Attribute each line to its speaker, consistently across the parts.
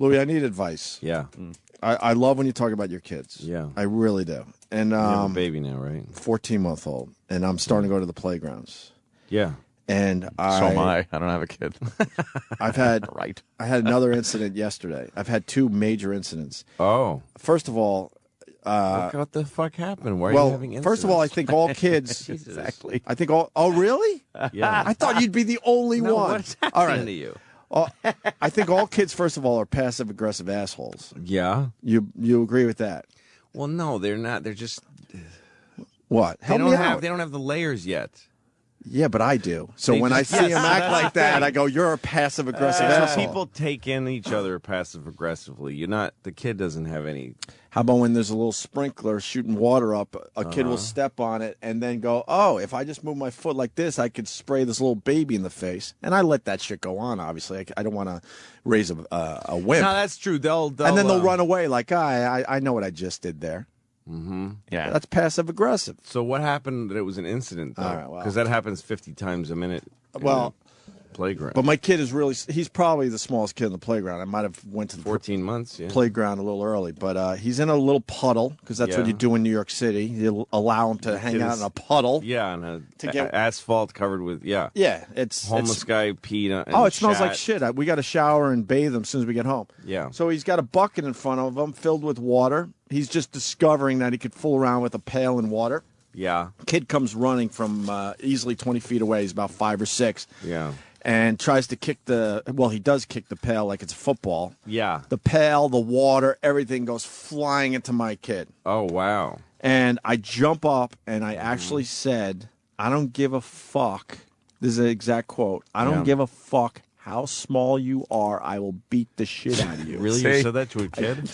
Speaker 1: Louis, I need advice.
Speaker 2: Yeah.
Speaker 1: I love when you talk about your kids.
Speaker 2: Yeah.
Speaker 1: I really do. And
Speaker 2: You have a baby now, right?
Speaker 1: 14-month-old, and I'm starting to go to the playgrounds.
Speaker 2: Yeah.
Speaker 1: And
Speaker 3: So am I. I don't have a kid.
Speaker 1: I've had
Speaker 3: Right.
Speaker 1: I had another incident yesterday. I've had 2 major incidents.
Speaker 2: Oh.
Speaker 1: First of all,
Speaker 2: What the fuck happened? Why are you having incidents?
Speaker 1: first of all, I think all kids.
Speaker 3: Exactly.
Speaker 1: I think all. Oh, really?
Speaker 2: Yeah.
Speaker 1: I thought you'd be the only
Speaker 2: No,
Speaker 1: one.
Speaker 2: what's happening
Speaker 1: All right.
Speaker 2: to you?
Speaker 1: I think all kids, first of all, are passive aggressive assholes.
Speaker 2: Yeah.
Speaker 1: You agree with that?
Speaker 2: Well, no, they're not. They're just
Speaker 1: What?
Speaker 2: they
Speaker 1: Help
Speaker 2: don't
Speaker 1: me
Speaker 2: have
Speaker 1: out.
Speaker 2: they don't have the layers yet.
Speaker 1: Yeah, but I do. So
Speaker 2: They
Speaker 1: when I
Speaker 2: just-
Speaker 1: see
Speaker 2: yes,
Speaker 1: him act
Speaker 2: that's
Speaker 1: like
Speaker 2: the
Speaker 1: that,
Speaker 2: thing.
Speaker 1: I go, "You're a passive aggressive
Speaker 2: So
Speaker 1: asshole."
Speaker 2: people take in each other passive aggressively. You're not. The kid doesn't have any.
Speaker 1: How about when there's a little sprinkler shooting water up, a kid will step on it and then go, "Oh, if I just move my foot like this, I could spray this little baby in the face." And I let that shit go on. Obviously, I don't want to raise a wimp.
Speaker 2: No, that's true. They'll
Speaker 1: and then they'll run away like, I know what I just did there.
Speaker 3: Yeah.
Speaker 1: That's passive aggressive.
Speaker 2: So what happened? That it was an incident, though,
Speaker 1: All right, well.
Speaker 2: because that happens 50 times a minute. in
Speaker 1: Well,
Speaker 2: the playground.
Speaker 1: But my kid is he's probably the smallest kid in the playground. I might have went to the
Speaker 2: 14 months. Yeah.
Speaker 1: playground a little early, but he's in a little puddle because that's what
Speaker 2: Yeah.
Speaker 1: you do in New York City. You allow him to hang
Speaker 2: kid
Speaker 1: out
Speaker 2: is-
Speaker 1: in a puddle.
Speaker 2: Yeah, and
Speaker 1: To get-
Speaker 2: asphalt covered with
Speaker 1: Yeah, it's
Speaker 2: homeless guy peed on.
Speaker 1: Oh, it smells like
Speaker 2: shat.
Speaker 1: shit. We got to shower and bathe him as soon as we get home.
Speaker 2: Yeah.
Speaker 1: So he's got a bucket in front of him filled with water. He's just discovering that he could fool around with a pail and water.
Speaker 2: Yeah.
Speaker 1: Kid comes running from easily 20 feet away. He's about 5 or 6.
Speaker 2: Yeah.
Speaker 1: And tries to kick he does kick the pail like it's a football.
Speaker 2: Yeah.
Speaker 1: The pail, the water, everything goes flying into my kid.
Speaker 2: Oh, wow.
Speaker 1: And I jump up and I actually said, I don't give a fuck. This is an exact quote. I don't
Speaker 2: Yeah.
Speaker 1: give a fuck how small you are. I will beat the shit out of you.
Speaker 2: Really?
Speaker 3: See?
Speaker 2: You said that to a kid?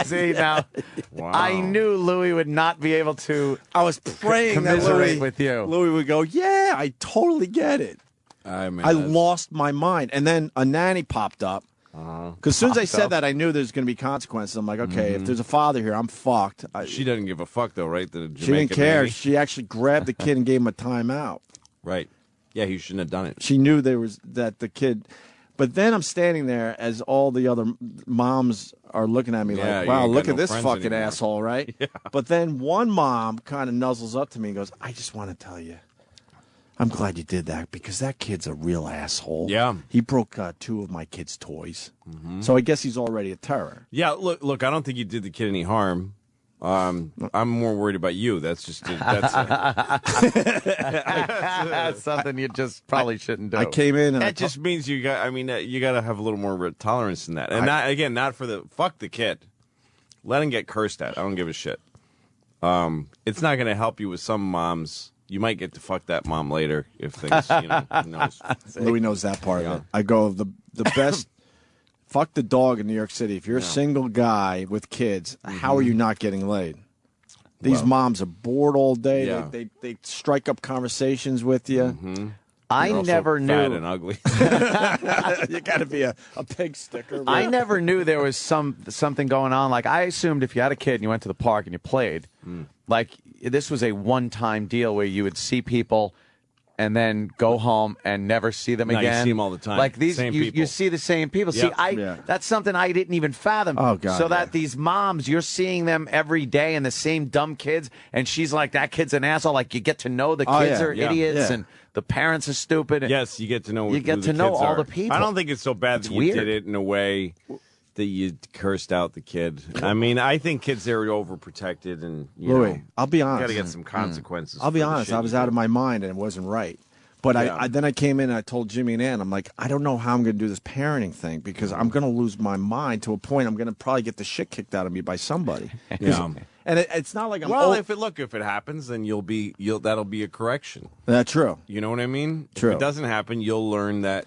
Speaker 3: See, now,
Speaker 2: Wow.
Speaker 3: I knew Louis would not be able to
Speaker 1: I was praying that
Speaker 3: commiserate with you.
Speaker 1: Louis would go, yeah, I totally get it.
Speaker 2: I mean,
Speaker 1: I
Speaker 2: that's-
Speaker 1: lost my mind. And then a nanny popped up. Because as soon as I said that, I knew there's going to be consequences. I'm like, okay, if there's a father here, I'm fucked.
Speaker 2: She doesn't give a fuck, though, right? The
Speaker 1: She didn't
Speaker 2: Jamaican
Speaker 1: care.
Speaker 2: lady?
Speaker 1: She actually grabbed the kid and gave him a timeout.
Speaker 2: Right. Yeah, you shouldn't have done it.
Speaker 1: She knew that the kid. But then I'm standing there as all the other moms are looking at me
Speaker 2: Yeah,
Speaker 1: like,
Speaker 2: you
Speaker 1: wow,
Speaker 2: ain't
Speaker 1: look
Speaker 2: got
Speaker 1: at
Speaker 2: no
Speaker 1: this
Speaker 2: friends
Speaker 1: fucking
Speaker 2: anymore.
Speaker 1: asshole, right? Yeah. But then one mom kind of nuzzles up to me and goes, I just want to tell you, I'm glad you did that because that kid's a real asshole.
Speaker 2: Yeah.
Speaker 1: He broke 2 of my kids' toys. So I guess he's already a terror.
Speaker 2: Yeah, look, I don't think you did the kid any harm. I'm more worried about you. That's just
Speaker 3: That's something you just probably shouldn't do.
Speaker 1: I came in and
Speaker 2: that just means you got to have a little more tolerance than that. And not for the fuck the kid. Let him get cursed at. I don't give a shit. It's not going to help you with some moms. You might get to fuck that mom later if things, who knows.
Speaker 1: Louis knows that part
Speaker 2: Yeah.
Speaker 1: of it. I go, the best, fuck the dog in New York City. If you're a single guy with kids, how are you not getting laid? These moms are bored all day.
Speaker 2: Yeah.
Speaker 1: They strike up conversations with you.
Speaker 3: I
Speaker 2: You're also
Speaker 3: never
Speaker 2: fat
Speaker 3: knew.
Speaker 2: and ugly.
Speaker 1: You got to be a pig sticker.
Speaker 3: I never knew there was something going on. Like, I assumed if you had a kid and you went to the park and you played, like, this was a one-time deal where you would see people and then go home and never see them
Speaker 2: No, you
Speaker 3: again.
Speaker 2: see 'em all the time.
Speaker 3: Like these,
Speaker 2: Same
Speaker 3: you
Speaker 2: people.
Speaker 3: see the same people.
Speaker 2: Yep.
Speaker 3: See, that's something I didn't even fathom.
Speaker 1: Oh, God,
Speaker 3: So that
Speaker 1: yeah.
Speaker 3: these moms, you're seeing them every day and the same dumb kids, and she's like, that kid's an asshole. Like, you get to know the
Speaker 1: Oh,
Speaker 3: kids
Speaker 1: yeah,
Speaker 3: are
Speaker 1: yeah,
Speaker 3: idiots
Speaker 1: yeah.
Speaker 3: and the parents are stupid.
Speaker 2: Yes, you get to know.
Speaker 3: You get
Speaker 2: who
Speaker 3: to
Speaker 2: the
Speaker 3: know
Speaker 2: kids
Speaker 3: all
Speaker 2: are.
Speaker 3: the people.
Speaker 2: I don't think it's so bad that you
Speaker 3: weird.
Speaker 2: did it in a way that you cursed out the kid. I mean, I think kids are overprotected, and
Speaker 1: Louis,
Speaker 2: know,
Speaker 1: I'll be
Speaker 2: you
Speaker 1: honest.
Speaker 2: got to get some consequences.
Speaker 1: I'll be
Speaker 2: for the
Speaker 1: honest.
Speaker 2: shit
Speaker 1: I was
Speaker 2: you
Speaker 1: out
Speaker 2: do.
Speaker 1: of my mind and it wasn't right. But
Speaker 2: Yeah.
Speaker 1: then I came in and I told Jimmy and Ann, I'm like, I don't know how I'm going to do this parenting thing because I'm going to lose my mind to a point I'm going to probably get the shit kicked out of me by somebody.
Speaker 2: Yeah.
Speaker 1: And it's not like I'm
Speaker 2: Well,
Speaker 1: old.
Speaker 2: if it happens, then that'll be a correction.
Speaker 1: That's true.
Speaker 2: You know what I mean?
Speaker 1: True.
Speaker 2: If it doesn't happen, you'll learn that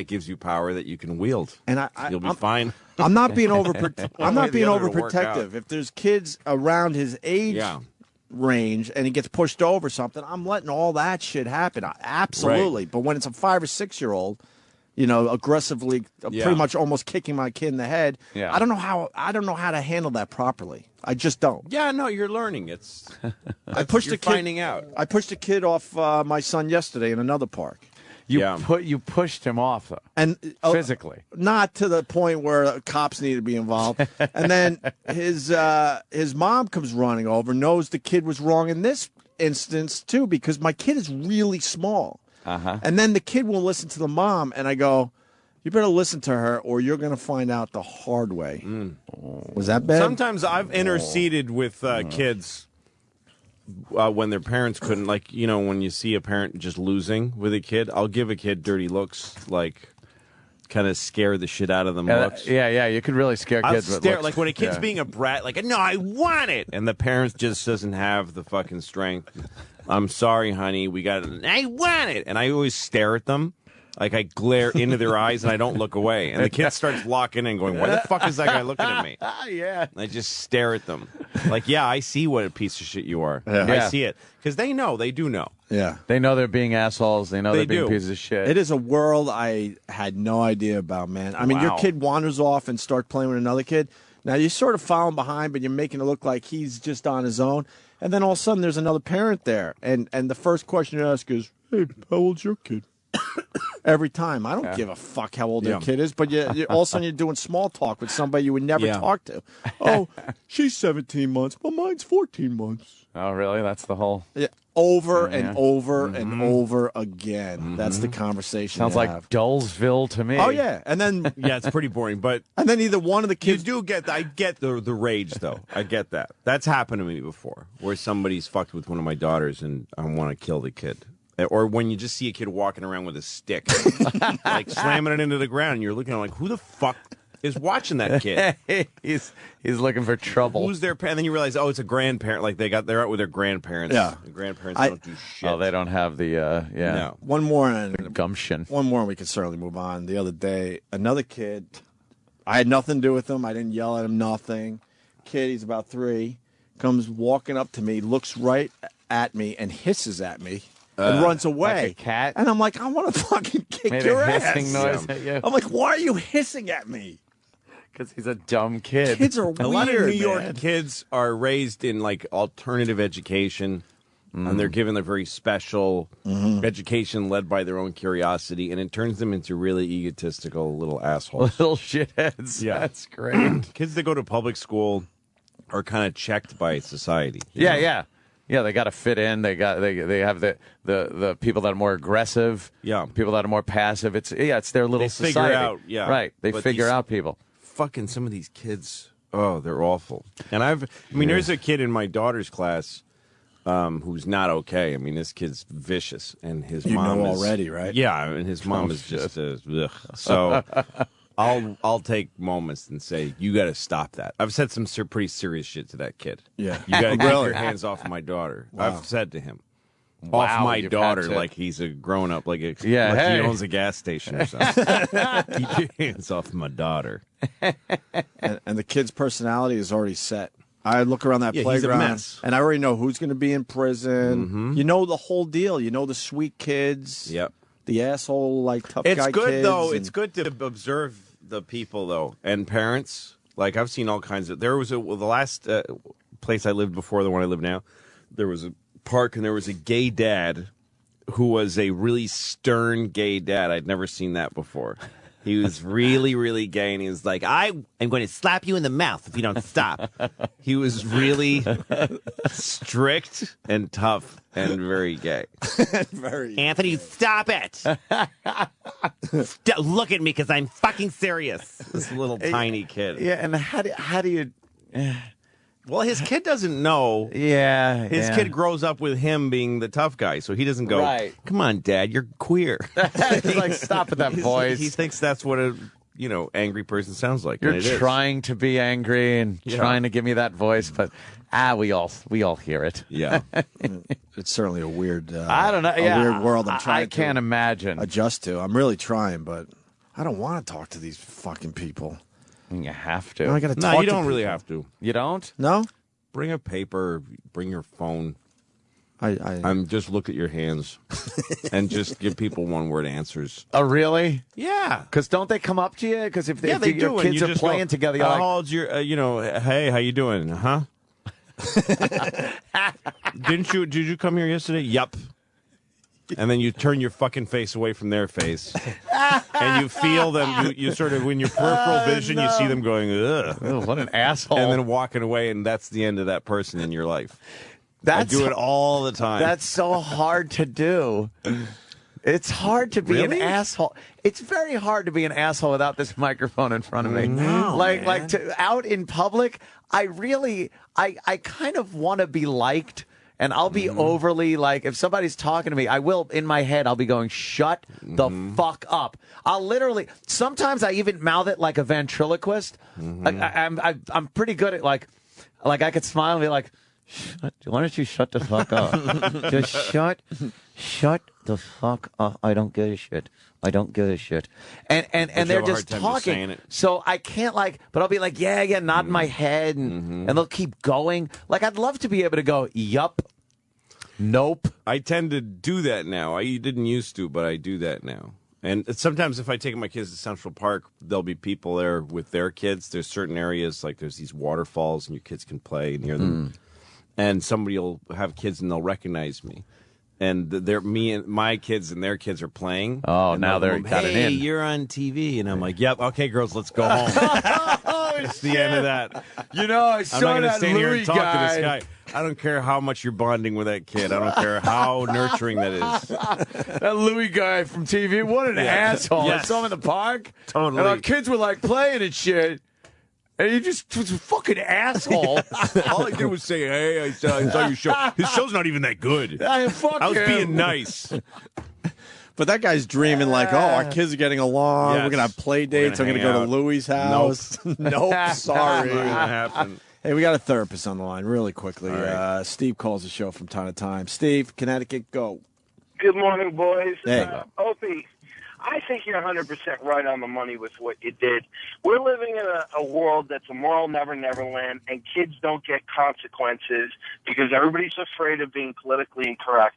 Speaker 2: gives you power that you can wield.
Speaker 1: And
Speaker 2: You'll be
Speaker 1: I'm
Speaker 2: fine.
Speaker 1: I'm not being I'm
Speaker 2: One way
Speaker 1: not
Speaker 2: or the
Speaker 1: being
Speaker 2: other to work out.
Speaker 1: overprotective. If there's kids around his age
Speaker 2: Yeah.
Speaker 1: range and he gets pushed over something, I'm letting all that shit happen. Absolutely. But when it's a 5 or 6 year old, aggressively,
Speaker 2: Yeah.
Speaker 1: pretty much almost kicking my kid in the head,
Speaker 3: Yeah.
Speaker 1: I don't know how to handle that properly. I just don't.
Speaker 2: Yeah, no, you're learning.
Speaker 1: I pushed
Speaker 2: you're
Speaker 1: a kid.
Speaker 2: finding out.
Speaker 1: I pushed a kid off my son yesterday in another park.
Speaker 3: You pushed him off though,
Speaker 1: and
Speaker 3: physically,
Speaker 1: not to the point where cops need to be involved. And then his mom comes running over, knows the kid was wrong in this instance too, because my kid is really small. And then the kid will listen to the mom, and I go, you better listen to her or you're going to find out the hard way. Was that bad?
Speaker 2: Sometimes I've interceded with kids when their parents couldn't. Like, you know, when you see a parent just losing with a kid, I'll give a kid dirty looks, like kind of scare the shit out of them looks.
Speaker 3: Yeah, you could really scare kids with looks.
Speaker 2: Like when a kid's being a brat, like, no, I want it. And the parents just doesn't have the fucking strength. I'm sorry, honey, we got it. I want it. And I always stare at them. Like, I glare into their eyes and I don't look away. And the kid starts locking in going, why the fuck is that guy looking at me?
Speaker 3: Yeah.
Speaker 2: And I just stare at them. Like, yeah, I see what a piece of shit you are.
Speaker 1: Yeah.
Speaker 2: I see it. Because they know. They do know.
Speaker 1: Yeah.
Speaker 3: They know they're being assholes. They know they're being pieces of shit.
Speaker 1: It is a world I had no idea about, man. I mean, your kid wanders off and starts playing with another kid. Now, you sort of follow him behind, but you're making it look like he's just on his own. And then all of a sudden, there's another parent there. And the first question you ask is, hey, how old's your kid? Every time. I don't give a fuck how old their kid is, but you all of a sudden you're doing small talk with somebody you would never talk to. Oh, she's 17 months, but mine's 14 months.
Speaker 3: Oh, really? That's the whole...
Speaker 1: Yeah. Over and over and over again. That's the conversation.
Speaker 3: Sounds like
Speaker 1: have.
Speaker 3: Dullsville to me.
Speaker 1: Oh, yeah. And then...
Speaker 2: Yeah, it's pretty boring, but...
Speaker 1: And then either one of the kids...
Speaker 2: I get the rage, though. I get that. That's happened to me before, where somebody's fucked with one of my daughters and I want to kill the kid. Or when you just see a kid walking around with a stick, like slamming it into the ground, and you're looking at him like, who the fuck is watching that kid?
Speaker 3: He's looking for trouble.
Speaker 2: Who's their parent? And then you realize, oh, it's a grandparent. Like they're out with their grandparents.
Speaker 1: Yeah.
Speaker 2: The grandparents don't do shit.
Speaker 3: Oh, they don't have the
Speaker 2: No.
Speaker 1: One more and
Speaker 3: gumption.
Speaker 1: One more and we can certainly move on. The other day, another kid, I had nothing to do with him. I didn't yell at him, nothing. Kid, he's about 3, comes walking up to me, looks right at me, and hisses at me. And runs away.
Speaker 3: Like a cat?
Speaker 1: And I'm like, I want to fucking kick
Speaker 3: Made
Speaker 1: your
Speaker 3: a
Speaker 1: ass.
Speaker 3: hissing noise at you.
Speaker 1: I'm like, why are you hissing at me?
Speaker 3: Because he's a dumb kid.
Speaker 1: Kids are weird,
Speaker 2: A lot of New York
Speaker 1: man.
Speaker 2: kids are raised in like alternative education, and they're given a very special education led by their own curiosity, and it turns them into really egotistical little assholes.
Speaker 3: Little shitheads.
Speaker 2: Yeah.
Speaker 3: That's great.
Speaker 2: Kids that go to public school are kind of checked by society.
Speaker 3: Yeah. They got to fit in. They have the people that are more aggressive.
Speaker 2: Yeah.
Speaker 3: People that are more passive. It's their little
Speaker 2: They
Speaker 3: society.
Speaker 2: figure out, yeah.
Speaker 3: Right. They
Speaker 2: But
Speaker 3: figure
Speaker 2: these-
Speaker 3: out people.
Speaker 2: Fucking some of these kids, oh, they're awful. And there's a kid in my daughter's class who's not okay. I mean, this kid's vicious, and his mom
Speaker 1: know
Speaker 2: is
Speaker 1: already, right?
Speaker 2: Yeah, and his mom is just ugh. So I'll take moments and say, you got to stop that. I've said some pretty serious shit to that kid.
Speaker 1: Yeah.
Speaker 2: You got to keep your hands off my daughter.
Speaker 1: Wow.
Speaker 2: I've said to him.
Speaker 3: Wow,
Speaker 2: Off my
Speaker 3: you've
Speaker 2: daughter,
Speaker 3: had to.
Speaker 2: like he's a grown up, like he
Speaker 3: hey.
Speaker 2: owns a gas station or something. Keep your hands off my daughter.
Speaker 1: And the kid's personality is already set. I look around that
Speaker 2: Yeah, he's a
Speaker 1: playground,
Speaker 2: mess.
Speaker 1: and I already know who's going to be in prison. You know the whole deal. You know the sweet kids.
Speaker 2: Yep.
Speaker 1: The asshole, like, tough
Speaker 2: It's
Speaker 1: guy
Speaker 2: good
Speaker 1: kids.
Speaker 2: though.
Speaker 1: and-
Speaker 2: It's good to observe the people though, and parents. Like I've seen all kinds of. There was the last place I lived before the one I live now. There was a park, and there was a gay dad who was a really stern gay dad. I'd never seen that before. He was really, really gay, and he was like, I am going to slap you in the mouth if you don't stop. He was really strict and tough and very gay.
Speaker 1: very.
Speaker 2: Anthony, stop it. Look at me because I'm fucking serious. This little tiny kid.
Speaker 3: Yeah, and how do you...
Speaker 2: Well, his kid doesn't know.
Speaker 3: Yeah.
Speaker 2: His kid grows up with him being the tough guy, so he doesn't go,
Speaker 3: Right.
Speaker 2: come on, Dad, you're queer.
Speaker 3: He's like, stop with that voice.
Speaker 2: He thinks that's what a angry person sounds like.
Speaker 3: You're
Speaker 2: and it is.
Speaker 3: trying to be angry and trying to give me that voice, but we all hear it.
Speaker 2: Yeah.
Speaker 1: It's certainly a weird.
Speaker 3: I don't know.
Speaker 1: A weird world. I'm trying.
Speaker 3: I can't imagine.
Speaker 1: adjust to. I'm really trying, but I don't want to talk to these fucking people.
Speaker 3: You have
Speaker 1: I
Speaker 3: to.
Speaker 1: got to
Speaker 2: No,
Speaker 1: talk.
Speaker 2: you
Speaker 1: to
Speaker 2: don't really
Speaker 1: people.
Speaker 2: have to.
Speaker 3: You don't?
Speaker 1: No,
Speaker 2: Bring a paper, bring your phone.
Speaker 1: I'm
Speaker 2: Just look at your hands and just give people one-word answers.
Speaker 3: Oh, really?
Speaker 2: Yeah.
Speaker 3: Because don't they come up to you? Because if
Speaker 2: Yeah, they do.
Speaker 3: your
Speaker 2: and
Speaker 3: kids
Speaker 2: you
Speaker 3: are
Speaker 2: just
Speaker 3: playing
Speaker 2: go,
Speaker 3: together, you're
Speaker 2: how
Speaker 3: like,
Speaker 2: old's your, hey, how you doing? Huh? Did you come here yesterday? Yup. and then you turn your fucking face away from their face, and you feel them. You sort of, in your peripheral vision, you see them going, ugh.
Speaker 3: Oh, what an asshole.
Speaker 2: And then walking away, and that's the end of that person in your life. I do it all the time.
Speaker 3: That's so hard to do. It's hard to be an asshole. It's very hard to be an asshole without this microphone in front of me.
Speaker 1: No,
Speaker 3: like out in public, I kind of want to be liked, and I'll be overly like, if somebody's talking to me, I will, in my head, I'll be going, shut the fuck up. I'll literally, sometimes I even mouth it like a ventriloquist. I'm pretty good at like I could smile and be like, why don't you shut the fuck up? Just shut the fuck up. I don't give a shit. I don't give a shit. And they're just talking. So I can't but I'll be like, yeah, nod my head, and they'll keep going. Like, I'd love to be able to go, yup, nope.
Speaker 2: I tend to do that now. I didn't used to, but I do that now. And sometimes if I take my kids to Central Park, there'll be people there with their kids. There's certain areas, like there's these waterfalls, and your kids can play near them. And somebody will have kids and they'll recognize me. And me and my kids and their kids are playing.
Speaker 3: Oh, now they're got it in.
Speaker 2: Hey, you're on TV. And I'm like, yep, okay, girls, let's go home. It's the end of that.
Speaker 3: You know, I saw
Speaker 2: I'm not going to
Speaker 3: that
Speaker 2: stand here
Speaker 3: Louis
Speaker 2: and talk
Speaker 3: guy.
Speaker 2: to this guy. I don't care how much you're bonding with that kid. I don't care how nurturing that is.
Speaker 3: That Louis guy from TV, what an asshole.
Speaker 2: Yes.
Speaker 3: I saw him in the park.
Speaker 2: Totally.
Speaker 3: And our kids were like playing and shit. And he just was a fucking asshole.
Speaker 2: All I did was say, hey, I saw your show. His show's not even that good.
Speaker 3: I was
Speaker 2: being nice.
Speaker 1: But that guy's dreaming like, oh, our kids are getting along.
Speaker 2: Yes.
Speaker 1: We're going to have play dates. I'm going to go to Louis' house. Nope, sorry.
Speaker 2: Not gonna happen.
Speaker 1: Hey, we got a therapist on the line really quickly. Right. Steve calls the show from time to time. Steve, Connecticut, go.
Speaker 4: Good morning, boys.
Speaker 1: Hey.
Speaker 4: Opie, I think you're 100% right on the money with what you did. We're living in a world that's a moral never land, and kids don't get consequences because everybody's afraid of being politically incorrect.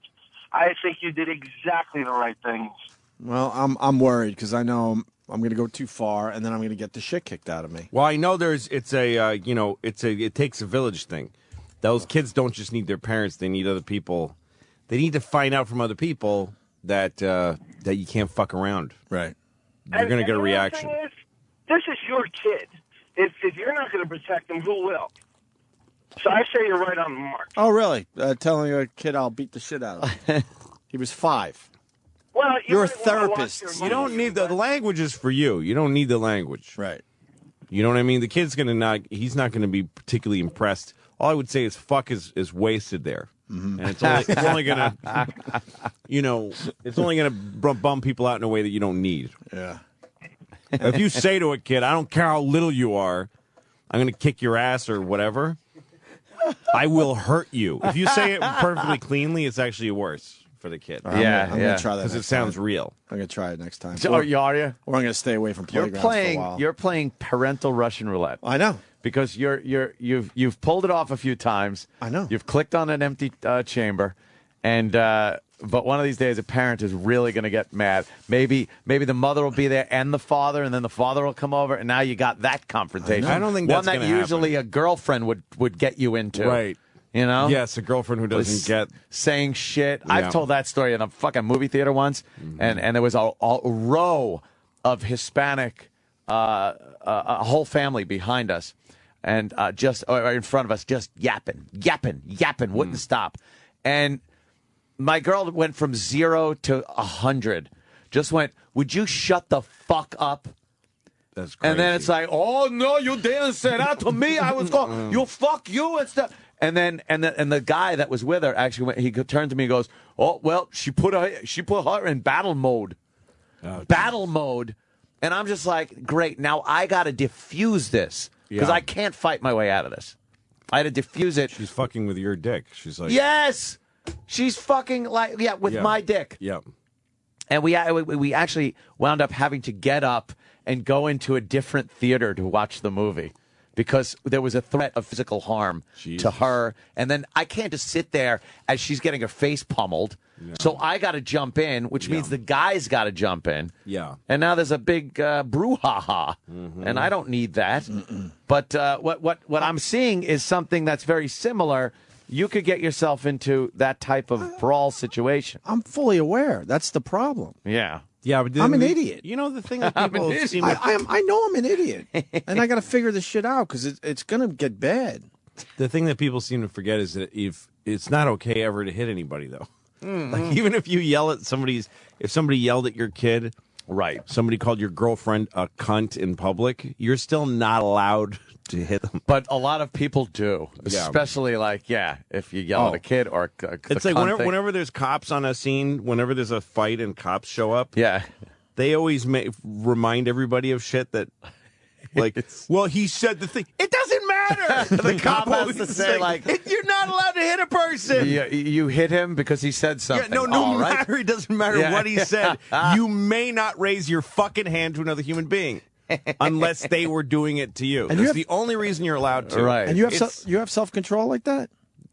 Speaker 4: I think you did exactly the right things.
Speaker 1: Well, I'm worried because I know I'm going to go too far, and then I'm going to get the shit kicked out of me.
Speaker 2: Well, I know it takes a village thing. Those kids don't just need their parents; they need other people. They need to find out from other people that you can't fuck around.
Speaker 1: Right.
Speaker 2: You're going to get a reaction.
Speaker 4: This is your kid. If you're not going to protect him, who will? So I say you're right on the mark.
Speaker 1: Oh, really? Telling a kid I'll beat the shit out of him. He was 5.
Speaker 4: Well,
Speaker 1: you're a therapist.
Speaker 2: You don't need the language is for you. You don't need the language.
Speaker 1: Right.
Speaker 2: You know what I mean? The kid's he's not going to be particularly impressed. All I would say is fuck is wasted there. Mm-hmm. And it's only going to, it's only going to bum people out in a way that you don't need.
Speaker 1: Yeah.
Speaker 2: If you say to a kid, I don't care how little you are, I'm going to kick your ass or whatever, I will hurt you. If you say it perfectly cleanly, it's actually worse for the kid.
Speaker 1: I'm going to try that
Speaker 2: because it sounds real.
Speaker 1: I'm going to try it next time.
Speaker 3: So, are you?
Speaker 1: Or I'm going to stay away from playgrounds for a while.
Speaker 3: You're playing parental Russian roulette.
Speaker 1: I know.
Speaker 3: Because you've pulled it off a few times.
Speaker 1: I know.
Speaker 3: You've clicked on an empty chamber, and but one of these days a parent is really going to get mad. Maybe the mother will be there and the father, and then the father will come over, and now you got that confrontation.
Speaker 2: I don't think that's
Speaker 3: one that usually a girlfriend would get you into.
Speaker 2: Right.
Speaker 3: You know?
Speaker 2: Yes, a girlfriend who doesn't get
Speaker 3: saying shit.
Speaker 2: Yeah.
Speaker 3: I've told that story in a fucking movie theater once, and there was a row of Hispanic, a whole family behind us. And just in front of us, just yapping, wouldn't stop. And my girl went from 0 to 100. Just went, would you shut the fuck up?
Speaker 2: That's crazy.
Speaker 3: And then it's like, oh no, you didn't say that to me. I was going, you fuck you and stuff. And then the guy that was with her actually went, he turned to me and goes, oh well, she put her in battle mode, mode. And I'm just like, great. Now I got to diffuse this. Because I can't fight my way out of this. I had to diffuse it.
Speaker 2: She's fucking with your dick. She's like,
Speaker 3: yes, she's fucking with my dick.
Speaker 2: Yeah.
Speaker 3: And we actually wound up having to get up and go into a different theater to watch the movie because there was a threat of physical harm to her. And then I can't just sit there as she's getting her face pummeled. No. So I got to jump in, which means the guy's got to jump in.
Speaker 2: Yeah.
Speaker 3: And now there's a big brouhaha, and I don't need that. Mm-mm. But what I'm seeing is something that's very similar you could get yourself into that type of brawl situation.
Speaker 1: I'm fully aware. That's the problem.
Speaker 3: Yeah.
Speaker 2: Yeah, but
Speaker 1: I'm an idiot.
Speaker 2: You know the thing that people seem
Speaker 1: I know I'm an idiot, and I got to figure this shit out because it's going to get bad.
Speaker 2: the thing that people seem to forget is that if it's not okay ever to hit anybody though. Like even if you yell at if somebody yelled at your kid,
Speaker 3: Right.
Speaker 2: somebody called your girlfriend a cunt in public, you're still not allowed to hit them.
Speaker 3: But a lot of people do, especially if you yell at a kid or
Speaker 2: It's like whenever there's cops on a scene, whenever there's a fight and cops show up, they always remind everybody of shit that, like, well, he said the thing. It doesn't matter.
Speaker 3: The cop has to say, like,
Speaker 2: you're not allowed to hit a person.
Speaker 3: You hit him because he said something.
Speaker 2: Yeah, no matter. It doesn't matter what he said. You may not raise your fucking hand to another human being. Unless they were doing it to you. And that's the only reason you're allowed to.
Speaker 3: Right.
Speaker 1: And you have self-control like that?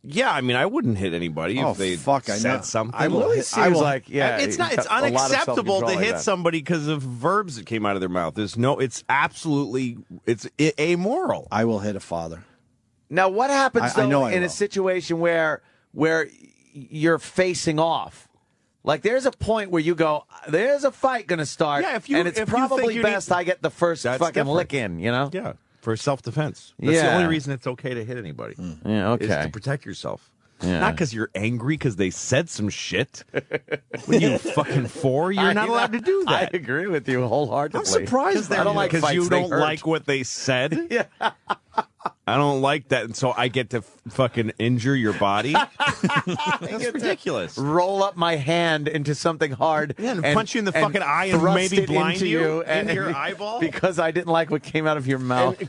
Speaker 2: Yeah, I mean, I wouldn't hit anybody if they said something.
Speaker 3: It really seems like, it's
Speaker 2: unacceptable to hit somebody because of verbs that came out of their mouth. It's absolutely, it's amoral.
Speaker 1: I will hit a father.
Speaker 3: Now, what happens in a situation where you're facing off? Like, there's a point where you go, there's a fight going to start, and it's probably best I get the first fucking lick in, you know?
Speaker 2: Yeah, for self-defense. That's the only reason it's okay to hit anybody.
Speaker 3: Yeah, okay.
Speaker 2: Is to protect yourself.
Speaker 3: Yeah.
Speaker 2: Not because you're angry because they said some shit. What are you fucking for? You're not allowed to do that.
Speaker 3: I agree with you wholeheartedly.
Speaker 1: I'm surprised
Speaker 3: I don't like fights.
Speaker 2: Because you don't
Speaker 3: hurt.
Speaker 2: like what they said?
Speaker 3: Yeah.
Speaker 2: I don't like that, and so I get to fucking injure your body? That's ridiculous.
Speaker 3: Roll up my hand into something hard
Speaker 2: and punch you in the fucking eye and maybe blind you in your eyeball?
Speaker 3: Because I didn't like what came out of your mouth.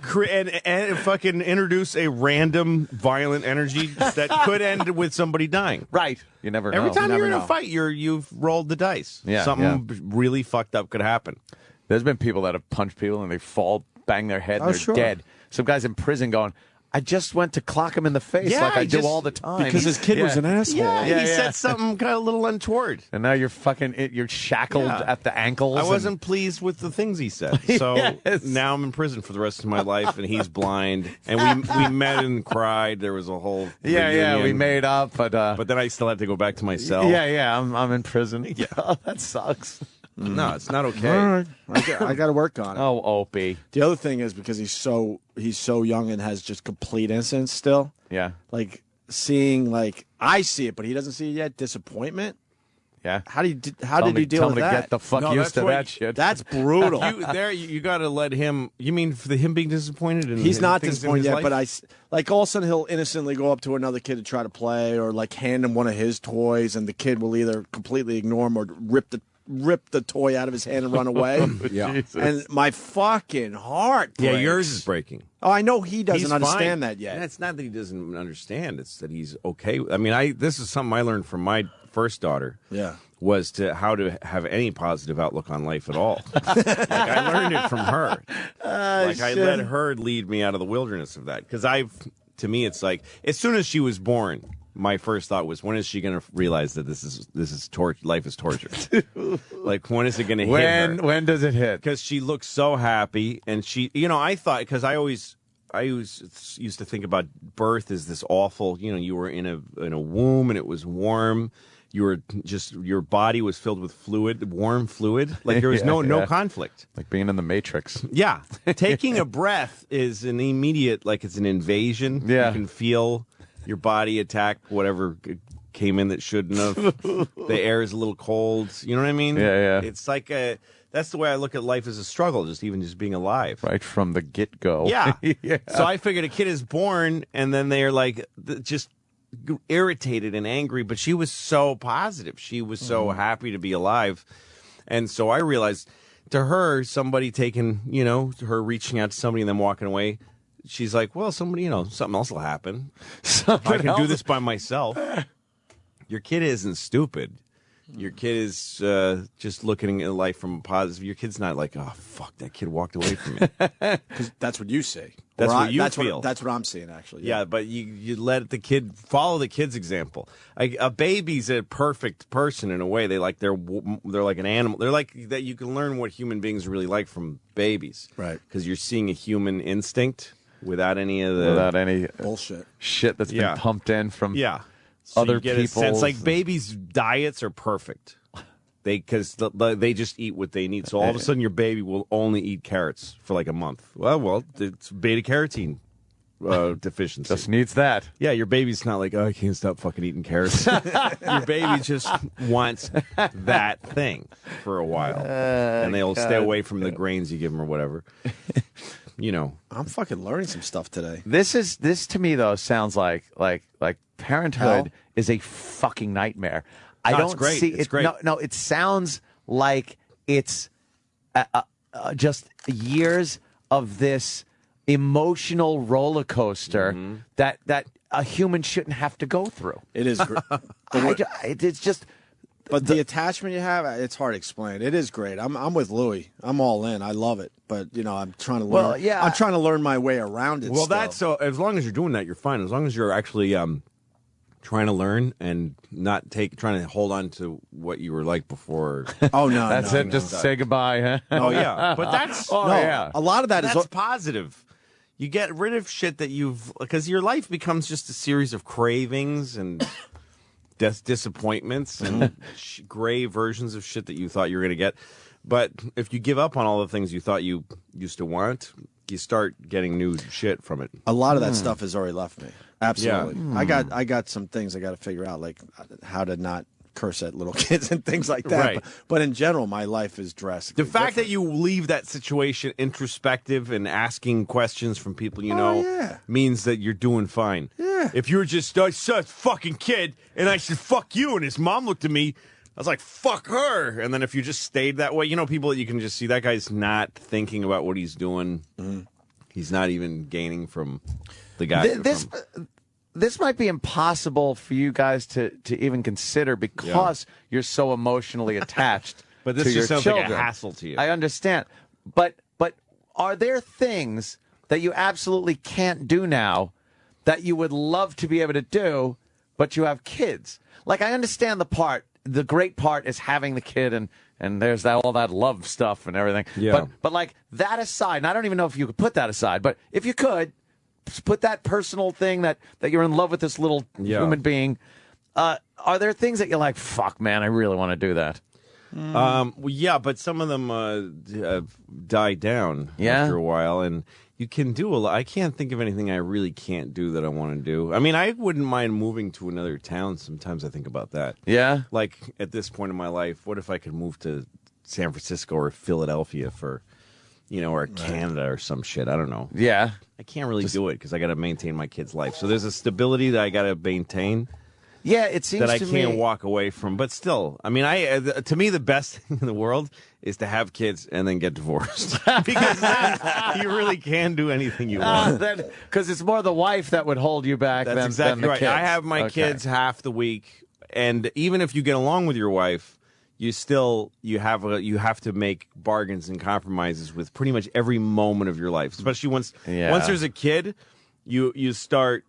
Speaker 2: And fucking introduce a random violent energy that could end with somebody dying.
Speaker 3: Right. You never know.
Speaker 2: Every time you're in a fight, you've rolled the dice.
Speaker 3: Yeah,
Speaker 2: Something really fucked up could happen.
Speaker 3: There's been people that have punched people and they fall, bang their head, and they're dead. Some guy's in prison going, I just went to clock him in the face like I do all the time.
Speaker 1: Because his kid was an asshole.
Speaker 2: Yeah, he said something kind of a little untoward.
Speaker 3: And now you're shackled at the ankles.
Speaker 2: I wasn't pleased with the things he said. So now I'm in prison for the rest of my life, and he's blind. And we met and cried. There was a whole reunion.
Speaker 3: We made up. But
Speaker 2: then I still had to go back to my cell.
Speaker 3: I'm in prison. Yeah. Oh, that sucks.
Speaker 2: No, it's not okay.
Speaker 1: All right. I got to work on it.
Speaker 3: Oh, Opie.
Speaker 1: The other thing is because he's so young and has just complete innocence still.
Speaker 3: Yeah.
Speaker 1: Like seeing I see it, but he doesn't see it yet. Disappointment.
Speaker 3: Yeah.
Speaker 1: How did you deal with that?
Speaker 3: Get the fuck used to that shit.
Speaker 1: That's brutal.
Speaker 2: You got to let him. You mean for him being disappointed?
Speaker 1: He's not disappointed yet, but all of a sudden he'll innocently go up to another kid to try to play, or hand him one of his toys, and the kid will either completely ignore him or rip the toy out of his hand and run away.
Speaker 3: Yeah. Jesus.
Speaker 1: And my fucking heart breaks.
Speaker 2: Yeah, yours is breaking.
Speaker 1: Oh, I know he doesn't understand that yet.
Speaker 2: And it's not that he doesn't understand. It's that he's okay. I mean, this is something I learned from my first daughter.
Speaker 1: Yeah.
Speaker 2: Was how to have any positive outlook on life at all. I learned it from her. I let her lead me out of the wilderness of that. Because to me, it's like, as soon as she was born, my first thought was, when is she going to realize that this is life is torture? Like, when is it going to hit her?
Speaker 3: When does it hit?
Speaker 2: Because she looks so happy, and she, I thought, because I always used to think about birth as this awful, you were in a womb and it was warm. Your body was filled with warm fluid. Like there was no conflict.
Speaker 3: Like being in the Matrix.
Speaker 2: Yeah. Taking a breath is an immediate, like it's an invasion.
Speaker 3: Yeah.
Speaker 2: You can feel your body attack whatever came in that shouldn't have. The air is a little cold. You know what I mean?
Speaker 3: Yeah.
Speaker 2: It's like that's the way I look at life as a struggle, just being alive.
Speaker 3: Right from the get-go.
Speaker 2: Yeah. So I figured a kid is born, and then they're like just irritated and angry, but she was so positive. She was so happy to be alive. And so I realized, to her, somebody taking, her reaching out to somebody and then walking away, she's like, well, somebody, something else will happen. I can do this by myself. Your kid isn't stupid. Your kid is just looking at life from a positive. Your kid's not like, oh, fuck, that kid walked away from me.
Speaker 1: Because that's what you say.
Speaker 2: That's what you feel.
Speaker 1: That's what I'm seeing, actually.
Speaker 2: Yeah, but you let the kid follow the kid's example. A baby's a perfect person in a way. They're like an animal. They're like that. You can learn what human beings are really like from babies,
Speaker 1: right?
Speaker 2: Because you're seeing a human instinct. without any of the
Speaker 1: bullshit
Speaker 3: shit that's been pumped in from
Speaker 2: so
Speaker 3: other
Speaker 2: you get
Speaker 3: people.
Speaker 2: A sense, like babies' diets are perfect. Because they just eat what they need. So all of a sudden, your baby will only eat carrots for like a month. Well, it's beta carotene deficiency.
Speaker 3: Just needs that.
Speaker 2: Yeah, your baby's not like, oh, I can't stop fucking eating carrots. Your baby just wants that thing for a while, and they'll stay away from the grains you give them or whatever. You know,
Speaker 1: I'm fucking learning some stuff today.
Speaker 3: This to me though sounds like Parenthood is a fucking nightmare. I don't
Speaker 2: it's great.
Speaker 3: see
Speaker 2: it's
Speaker 3: it.
Speaker 2: great.
Speaker 3: No, it sounds like it's just years of this emotional roller coaster that a human shouldn't have to go through.
Speaker 1: It is.
Speaker 3: It's just.
Speaker 1: But the attachment you have, it's hard to explain. It is great. I'm with Louis. I'm all in. I love it. But I'm trying to learn.
Speaker 3: Well, yeah.
Speaker 1: I'm trying to learn my way around it.
Speaker 2: Well,
Speaker 1: still.
Speaker 2: that's so. As long as you're doing that, you're fine. As long as you're actually trying to learn and not trying to hold on to what you were like before.
Speaker 1: Oh no,
Speaker 3: that's
Speaker 1: no,
Speaker 3: it.
Speaker 1: no,
Speaker 3: Just
Speaker 1: no.
Speaker 3: say goodbye, huh?
Speaker 2: Oh yeah, but that's
Speaker 1: A lot of that
Speaker 2: that's
Speaker 1: is
Speaker 2: positive. You get rid of shit that because your life becomes just a series of cravings and disappointments and gray versions of shit that you thought you were going to get. But if you give up on all the things you thought you used to want, you start getting new shit from it.
Speaker 1: a lot of that stuff has already left me. Absolutely. I got some things I got to figure out, like how to not curse at little kids and things like that.
Speaker 2: Right.
Speaker 1: But in general, my life is drastically
Speaker 2: The fact that
Speaker 1: different.
Speaker 2: you leave that situation introspective and asking questions from people you know means that you're doing fine.
Speaker 1: Yeah.
Speaker 2: If you're just a fucking kid and I said fuck you and his mom looked at me, I was like fuck her. And then if you just stayed that way, people that you can just see that guy's not thinking about what he's doing. He's not even gaining from the guy.
Speaker 3: This might be impossible for you guys to even consider because you're so emotionally attached
Speaker 2: But this
Speaker 3: to your
Speaker 2: just sounds
Speaker 3: children.
Speaker 2: like a hassle to you.
Speaker 3: I understand. But are there things that you absolutely can't do now that you would love to be able to do, but you have kids? Like, I understand the great part is having the kid and there's all that love stuff and everything.
Speaker 2: Yeah.
Speaker 3: But like that aside, and I don't even know if you could put that aside, but if you could, put that personal thing that you're in love with this little human being. Are there things that you're like, fuck, man, I really want to do that?
Speaker 2: Well, yeah, but some of them die down after a while, and you can do a lot. I can't think of anything I really can't do that I want to do. I mean, I wouldn't mind moving to another town. Sometimes I think about that.
Speaker 3: Yeah?
Speaker 2: Like, at this point in my life, what if I could move to San Francisco or Philadelphia for, or Canada or some shit? I don't know.
Speaker 3: Yeah.
Speaker 2: I can't really do it because I got to maintain my kid's life. So there's a stability that I got to maintain.
Speaker 3: Yeah, it seems
Speaker 2: that I
Speaker 3: to
Speaker 2: can't
Speaker 3: me
Speaker 2: walk away from. But still, I mean, to me, the best thing in the world is to have kids and then get divorced because then you really can do anything you want.
Speaker 3: Because it's more the wife that would hold you back
Speaker 2: That's
Speaker 3: than
Speaker 2: exactly
Speaker 3: the
Speaker 2: right.
Speaker 3: kids.
Speaker 2: I have my kids half the week, and even if you get along with your wife, you have to make bargains and compromises with pretty much every moment of your life, especially once there's a kid, you start.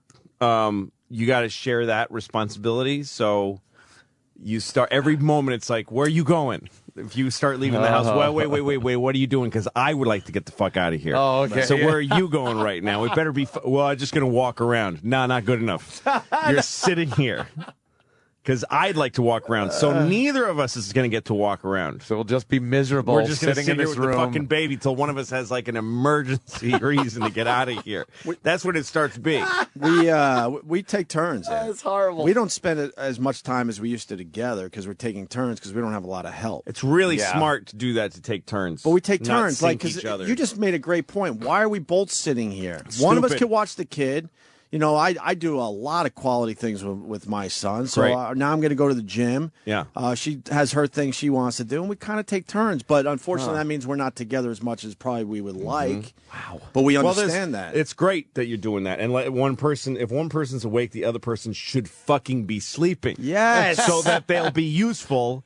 Speaker 2: You got to share that responsibility. So you start every moment. It's like, where are you going? If you start leaving the house, wait, what are you doing? Because I would like to get the fuck out of here.
Speaker 3: Oh, okay.
Speaker 2: So where are you going right now? It better be. I'm just going to walk around. No, not good enough. You're sitting here. Because I'd like to walk around. So neither of us is going to get to walk around.
Speaker 3: So we'll just be miserable.
Speaker 2: We're just going to
Speaker 3: sitting
Speaker 2: sit
Speaker 3: in
Speaker 2: here
Speaker 3: this
Speaker 2: with
Speaker 3: room.
Speaker 2: the fucking baby till one of us has like an emergency reason to get out of here. That's what it starts being.
Speaker 1: We take turns.
Speaker 3: That's horrible.
Speaker 1: We don't spend as much time as we used to together because we're taking turns because we don't have a lot of help.
Speaker 2: It's really smart to do that, to take turns.
Speaker 1: But we take
Speaker 2: not
Speaker 1: turns,
Speaker 2: sink
Speaker 1: because
Speaker 2: each other.
Speaker 1: you just made a great point. Why are we both sitting here? One of us could watch the kid. I do a lot of quality things with my son. So now I'm going to go to the gym.
Speaker 2: Yeah.
Speaker 1: She has her thing she wants to do, and we kind of take turns. But unfortunately, that means we're not together as much as probably we would like. Wow. But we understand that.
Speaker 2: It's great that you're doing that. And if one person's awake, the other person should fucking be sleeping.
Speaker 1: Yes.
Speaker 2: So that they'll be useful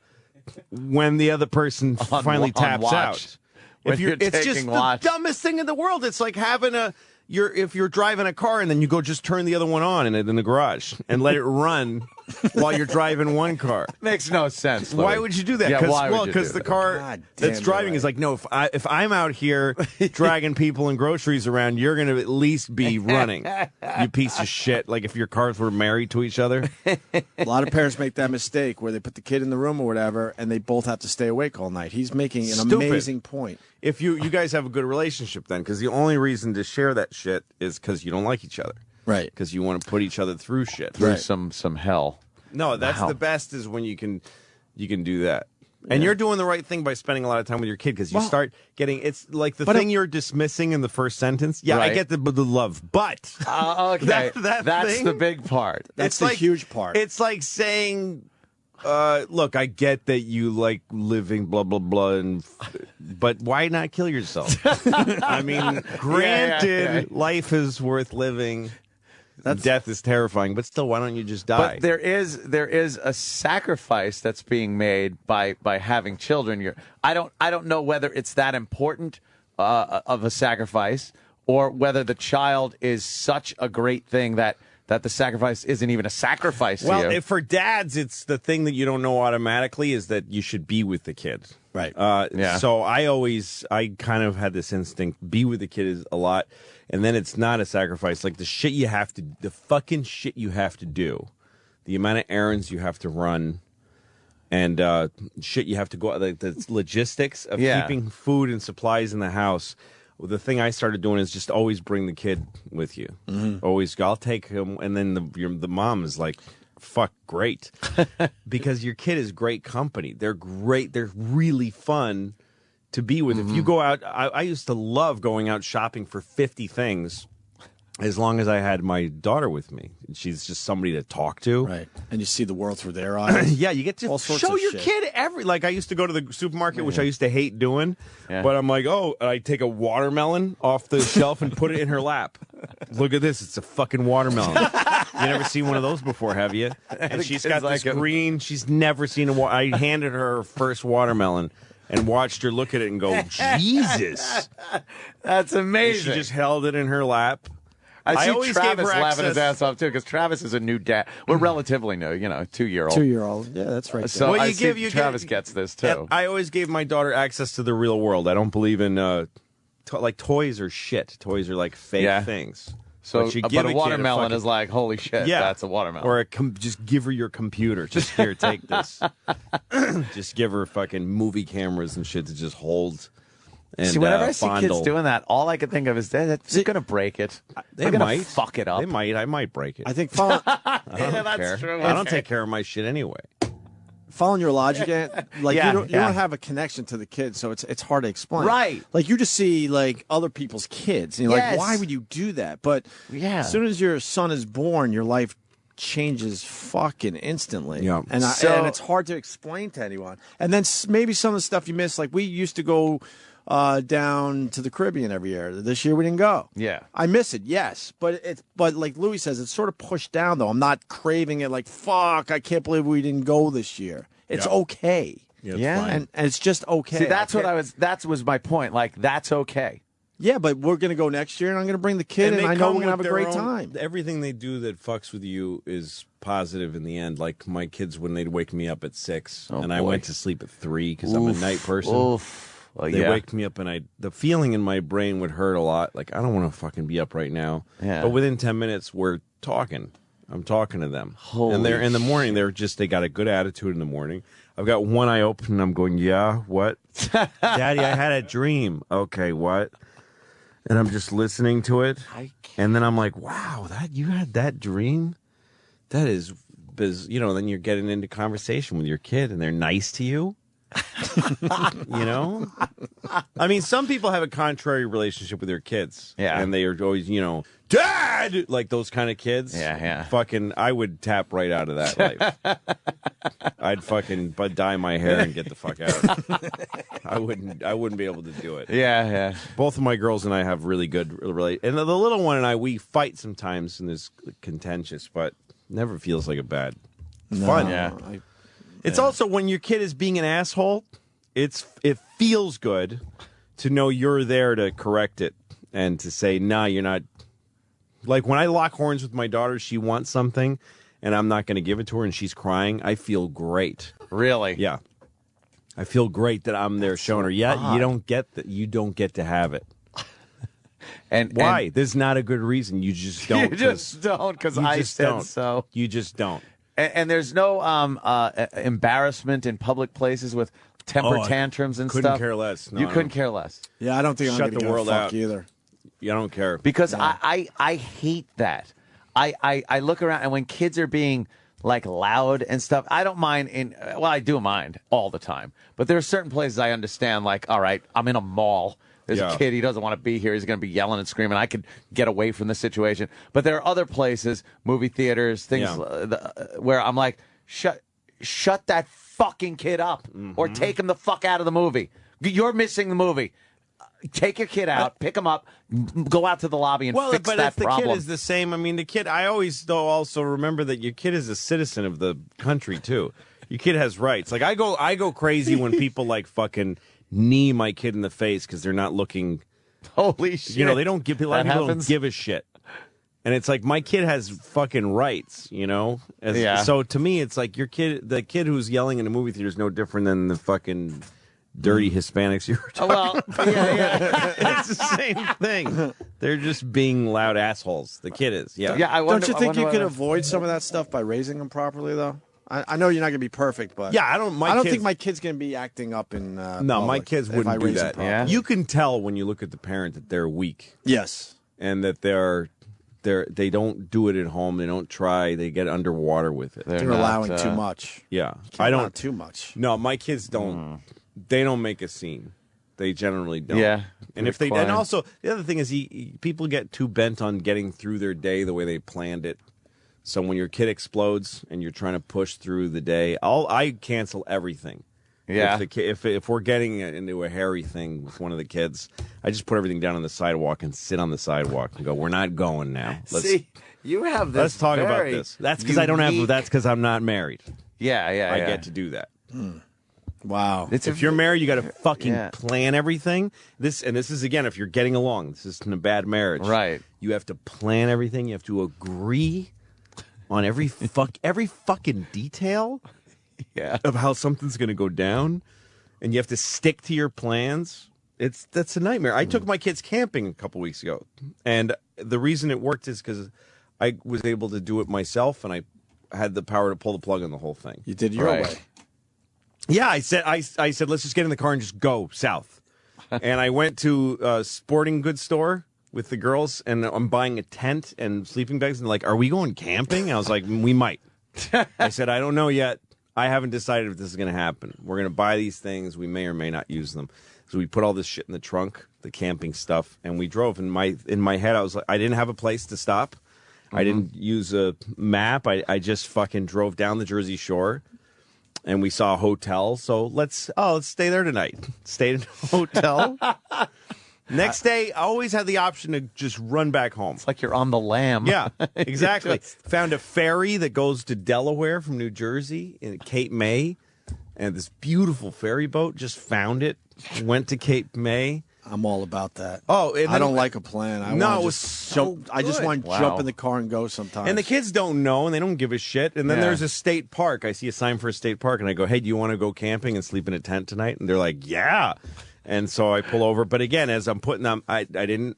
Speaker 2: when the other person finally taps out. It's just the dumbest thing in the world. It's like having if you're driving a car and then you go just turn the other one on in the garage and let it run while you're driving one car.
Speaker 3: Makes no sense.
Speaker 2: Why
Speaker 3: Louis.
Speaker 2: would you do that?
Speaker 3: Yeah, why would you
Speaker 2: Because
Speaker 3: do
Speaker 2: the
Speaker 3: that?
Speaker 2: car
Speaker 1: God
Speaker 2: that's
Speaker 1: damn,
Speaker 2: driving
Speaker 1: you're
Speaker 2: is like, no, if I'm out here dragging people and groceries around, you're going to at least be running, you piece of shit. Like if your cars were married to each other.
Speaker 1: A lot of parents make that mistake where they put the kid in the room or whatever, and they both have to stay awake all night. He's making an
Speaker 2: Stupid.
Speaker 1: amazing point.
Speaker 2: If you guys have a good relationship then, because the only reason to share that shit is because you don't like each other.
Speaker 1: Right.
Speaker 2: Because you want to put each other through shit.
Speaker 3: Through
Speaker 1: Right.
Speaker 3: some hell.
Speaker 2: No, that's
Speaker 3: Wow.
Speaker 2: the best is when you can do that. And you're doing the right thing by spending a lot of time with your kid because you start getting, it's like the thing you're dismissing in the first sentence. Yeah,
Speaker 3: Right.
Speaker 2: I get the love, but
Speaker 3: Okay, that's
Speaker 2: thing,
Speaker 3: the big part.
Speaker 1: That's the huge part.
Speaker 2: It's like saying, look, I get that you like living blah, blah, blah, but why not kill yourself? I mean, granted, life is worth living. Death is terrifying, but still, why don't you just die?
Speaker 3: But there is a sacrifice that's being made by having children. I don't know whether it's that important of a sacrifice or whether the child is such a great thing that the sacrifice isn't even a sacrifice to you.
Speaker 2: Well, for dads, it's the thing that you don't know automatically is that you should be with the kid.
Speaker 1: Right.
Speaker 2: Yeah. So I kind of had this instinct, be with the kid is a lot. And then it's not a sacrifice. Like the fucking shit you have to do, the amount of errands you have to run, and shit you have to go, like the logistics of keeping food and supplies in the house. Well, the thing I started doing is just always bring the kid with you. Mm-hmm. Always, I'll take him. And then the mom is like, fuck, great. Because your kid is great company. They're great. They're really fun to be with. If you go out, I used to love going out shopping for 50 things as long as I had my daughter with me. She's just somebody to talk to.
Speaker 1: Right. And you see the world through their eyes.
Speaker 2: Yeah, you get to
Speaker 1: All sorts
Speaker 2: show
Speaker 1: of
Speaker 2: your
Speaker 1: shit.
Speaker 2: kid like I used to go to the supermarket, which I used to hate doing.
Speaker 3: Yeah.
Speaker 2: But I'm like, I take a watermelon off the shelf and put it in her lap. Look at this. It's a fucking watermelon. You never seen one of those before, have you? And she's got this green. She's never seen I handed her first watermelon and watched her look at it and go, Jesus.
Speaker 3: That's amazing.
Speaker 2: And she just held it in her lap.
Speaker 3: I see
Speaker 2: always
Speaker 3: Travis
Speaker 2: gave her
Speaker 3: laughing his
Speaker 2: access-
Speaker 3: ass off too because Travis is a new dad. We're relatively new, 2-year-old.
Speaker 1: 2-year-old. Yeah, that's right.
Speaker 3: So
Speaker 2: Well,
Speaker 3: I
Speaker 2: you
Speaker 3: see
Speaker 2: give- you
Speaker 3: Travis
Speaker 2: give-
Speaker 3: gets this too.
Speaker 2: I always gave my daughter access to the real world. I don't believe in like toys are shit. Toys are like fake things.
Speaker 3: So,
Speaker 2: you
Speaker 3: but
Speaker 2: give
Speaker 3: a
Speaker 2: kid
Speaker 3: watermelon
Speaker 2: fucking-
Speaker 3: is like, holy shit,
Speaker 2: Yeah,
Speaker 3: that's a watermelon.
Speaker 2: Or just give her your computer. Just here, take this. Just give her fucking movie cameras and shit to just hold. And,
Speaker 3: see, whenever I see
Speaker 2: fondle.
Speaker 3: kids doing that, all I can think of is they're going to break it.
Speaker 2: They
Speaker 3: They're gonna
Speaker 2: might
Speaker 3: fuck it up.
Speaker 2: They might. I might break it.
Speaker 1: I think following,
Speaker 3: that's true.
Speaker 2: I don't take care of my shit anyway.
Speaker 1: following your logic, like
Speaker 3: Yeah,
Speaker 1: you don't have a connection to the kids, so it's hard to explain.
Speaker 3: Right.
Speaker 1: Like you just see like other people's kids, and you're
Speaker 3: Yes.
Speaker 1: like, why would you do that? But
Speaker 3: Yeah.
Speaker 1: as soon as your son is born, your life changes fucking instantly.
Speaker 2: Yeah.
Speaker 1: And
Speaker 3: So-
Speaker 1: it's hard to explain to anyone. And then maybe some of the stuff you miss, like we used to go down to the Caribbean every year. This year we didn't go.
Speaker 3: Yeah.
Speaker 1: I miss it, yes, but like Louis says, it's sort of pushed down though. I'm not craving it. Like fuck, I can't believe we didn't go this year. It's okay.
Speaker 3: Yeah.
Speaker 1: And it's just okay.
Speaker 3: See, that's what that was my point. Like, that's okay.
Speaker 1: Yeah, but we're gonna go next year, and I'm gonna bring the kid, and I know we're gonna have a great time.
Speaker 2: Everything they do that fucks with you is positive in the end. Like my kids, when they'd wake me up at 6, and I
Speaker 3: boy.
Speaker 2: went to sleep at 3 because I'm a night person.
Speaker 3: Oof. Well,
Speaker 2: They wake me up, and the feeling in my brain would hurt a lot. Like I don't want to fucking be up right now.
Speaker 3: Yeah.
Speaker 2: But within 10 minutes, we're talking. I'm talking to them.
Speaker 3: Holy
Speaker 2: and they're in the morning. They got a good attitude in the morning. I've got one eye open, and I'm going, yeah, what? Daddy, I had a dream. Okay, what? And I'm just listening to it. And then I'm like, wow, you had that dream? That is, then you're getting into conversation with your kid, and they're nice to you. I mean, some people have a contrary relationship with their kids.
Speaker 3: Yeah.
Speaker 2: And they are always, Dad! Like those kind of kids.
Speaker 3: Yeah.
Speaker 2: Fucking, I would tap right out of that life. I'd fucking dye my hair and get the fuck out. I wouldn't be able to do it.
Speaker 3: Yeah.
Speaker 2: Both of my girls and I have really good and the little one and I, we fight sometimes and it's contentious, but never feels like a bad fun.
Speaker 3: Yeah.
Speaker 2: It's also when your kid is being an asshole, it feels good to know you're there to correct it and to say, nah, you're not. Like when I lock horns with my daughter, she wants something, and I'm not going to give it to her and she's crying, I feel great.
Speaker 3: Really?
Speaker 2: Yeah. I feel great that I'm there showing her. Yeah, you don't get that. You don't get to have it.
Speaker 3: And
Speaker 2: why?
Speaker 3: And
Speaker 2: There's not a good reason. You just don't.
Speaker 3: You just don't because I said
Speaker 2: don't.
Speaker 3: so.
Speaker 2: You just don't.
Speaker 3: And there's no embarrassment in public places with temper tantrums and
Speaker 2: couldn't
Speaker 3: stuff.
Speaker 2: care less. No,
Speaker 3: you couldn't care less.
Speaker 1: Yeah, I don't think I'm
Speaker 2: Shut
Speaker 1: going to
Speaker 2: the
Speaker 1: give
Speaker 2: world
Speaker 1: a fuck
Speaker 2: out.
Speaker 1: either.
Speaker 2: You don't care.
Speaker 3: Because I hate that. I look around and when kids are being like loud and stuff, I don't mind well, I do mind all the time. But there are certain places I understand, like, all right, I'm in a mall. There's a kid, he doesn't want to be here. He's going to be yelling and screaming. I could get away from the situation. But there are other places, movie theaters, things where I'm like, shut that fucking kid up or take him the fuck out of the movie. You're missing the movie. Take your kid out, pick him up, go out to the lobby and fix that problem.
Speaker 2: But if the kid is the same, I mean, the kid, I always, though, also remember that your kid is a citizen of the country, too. Your kid has rights. Like, I go crazy when people, like, fucking knee my kid in the face because they're not looking.
Speaker 3: Holy shit.
Speaker 2: You know, they don't give, a lot of people don't give a shit. And it's like, my kid has fucking rights, you know? So to me, it's like the kid who's yelling in a movie theater is no different than the fucking dirty Hispanics you were talking about. It's the same thing. They're just being loud assholes. The kid is. Yeah.
Speaker 1: Don't you think you could avoid some of that stuff by raising them properly, though? I know you're not going to be perfect, but
Speaker 2: I don't
Speaker 1: think my kid's going to be acting up in
Speaker 2: no, my kids wouldn't do that.
Speaker 3: Yeah.
Speaker 2: You can tell when you look at the parent that they're weak.
Speaker 1: Yes.
Speaker 2: And that they don't do it at home. They don't try. They get underwater with it.
Speaker 1: They're allowing too much.
Speaker 2: Yeah.
Speaker 1: I don't too much.
Speaker 2: No, my kids don't. They don't make a scene. They generally don't.
Speaker 3: Yeah.
Speaker 2: And if they and also the other thing is people get too bent on getting through their day the way they planned it. So when your kid explodes and you're trying to push through the day, I cancel everything.
Speaker 3: Yeah.
Speaker 2: If we're getting into a hairy thing with one of the kids, I just put everything down on the sidewalk and sit on the sidewalk and go, "We're not going now."
Speaker 3: See, you have this.
Speaker 2: Let's talk about this. That's because I don't have. That's because I'm not married.
Speaker 3: Yeah.
Speaker 2: I get to do that.
Speaker 1: Wow.
Speaker 2: If you're married, you got to fucking plan everything. This is again, if you're getting along, this isn't a bad marriage,
Speaker 3: right?
Speaker 2: You have to plan everything. You have to agree on every fucking detail of how something's going to go down, and you have to stick to your plans. That's a nightmare. I took my kids camping a couple weeks ago, and the reason it worked is because I was able to do it myself, and I had the power to pull the plug on the whole thing.
Speaker 1: You did your way.
Speaker 2: Yeah, I said let's just get in the car and just go south. And I went to a sporting goods store with the girls, and I'm buying a tent and sleeping bags, and they're like, "Are we going camping?" And I was like, "We might." I said, "I don't know yet. I haven't decided if this is going to happen. We're going to buy these things. We may or may not use them." So we put all this shit in the trunk, the camping stuff, and we drove. In my head, I was like, I didn't have a place to stop. I didn't use a map. I just fucking drove down the Jersey Shore, and we saw a hotel. So let's stay there tonight. Stayed in a hotel. Next day, I always had the option to just run back home.
Speaker 3: It's like you're on the lam.
Speaker 2: Yeah, exactly. Found a ferry that goes to Delaware from New Jersey in Cape May, and this beautiful ferry boat. Just found it. Went to Cape May.
Speaker 1: I'm all about that.
Speaker 2: Oh,
Speaker 1: I don't like a plan.
Speaker 2: It was so good.
Speaker 1: I just want to jump in the car and go sometimes.
Speaker 2: And the kids don't know, and they don't give a shit. And then there's a state park. I see a sign for a state park, and I go, "Hey, do you want to go camping and sleep in a tent tonight?" And they're like, "Yeah." And so I pull over. But again, as I'm putting them, I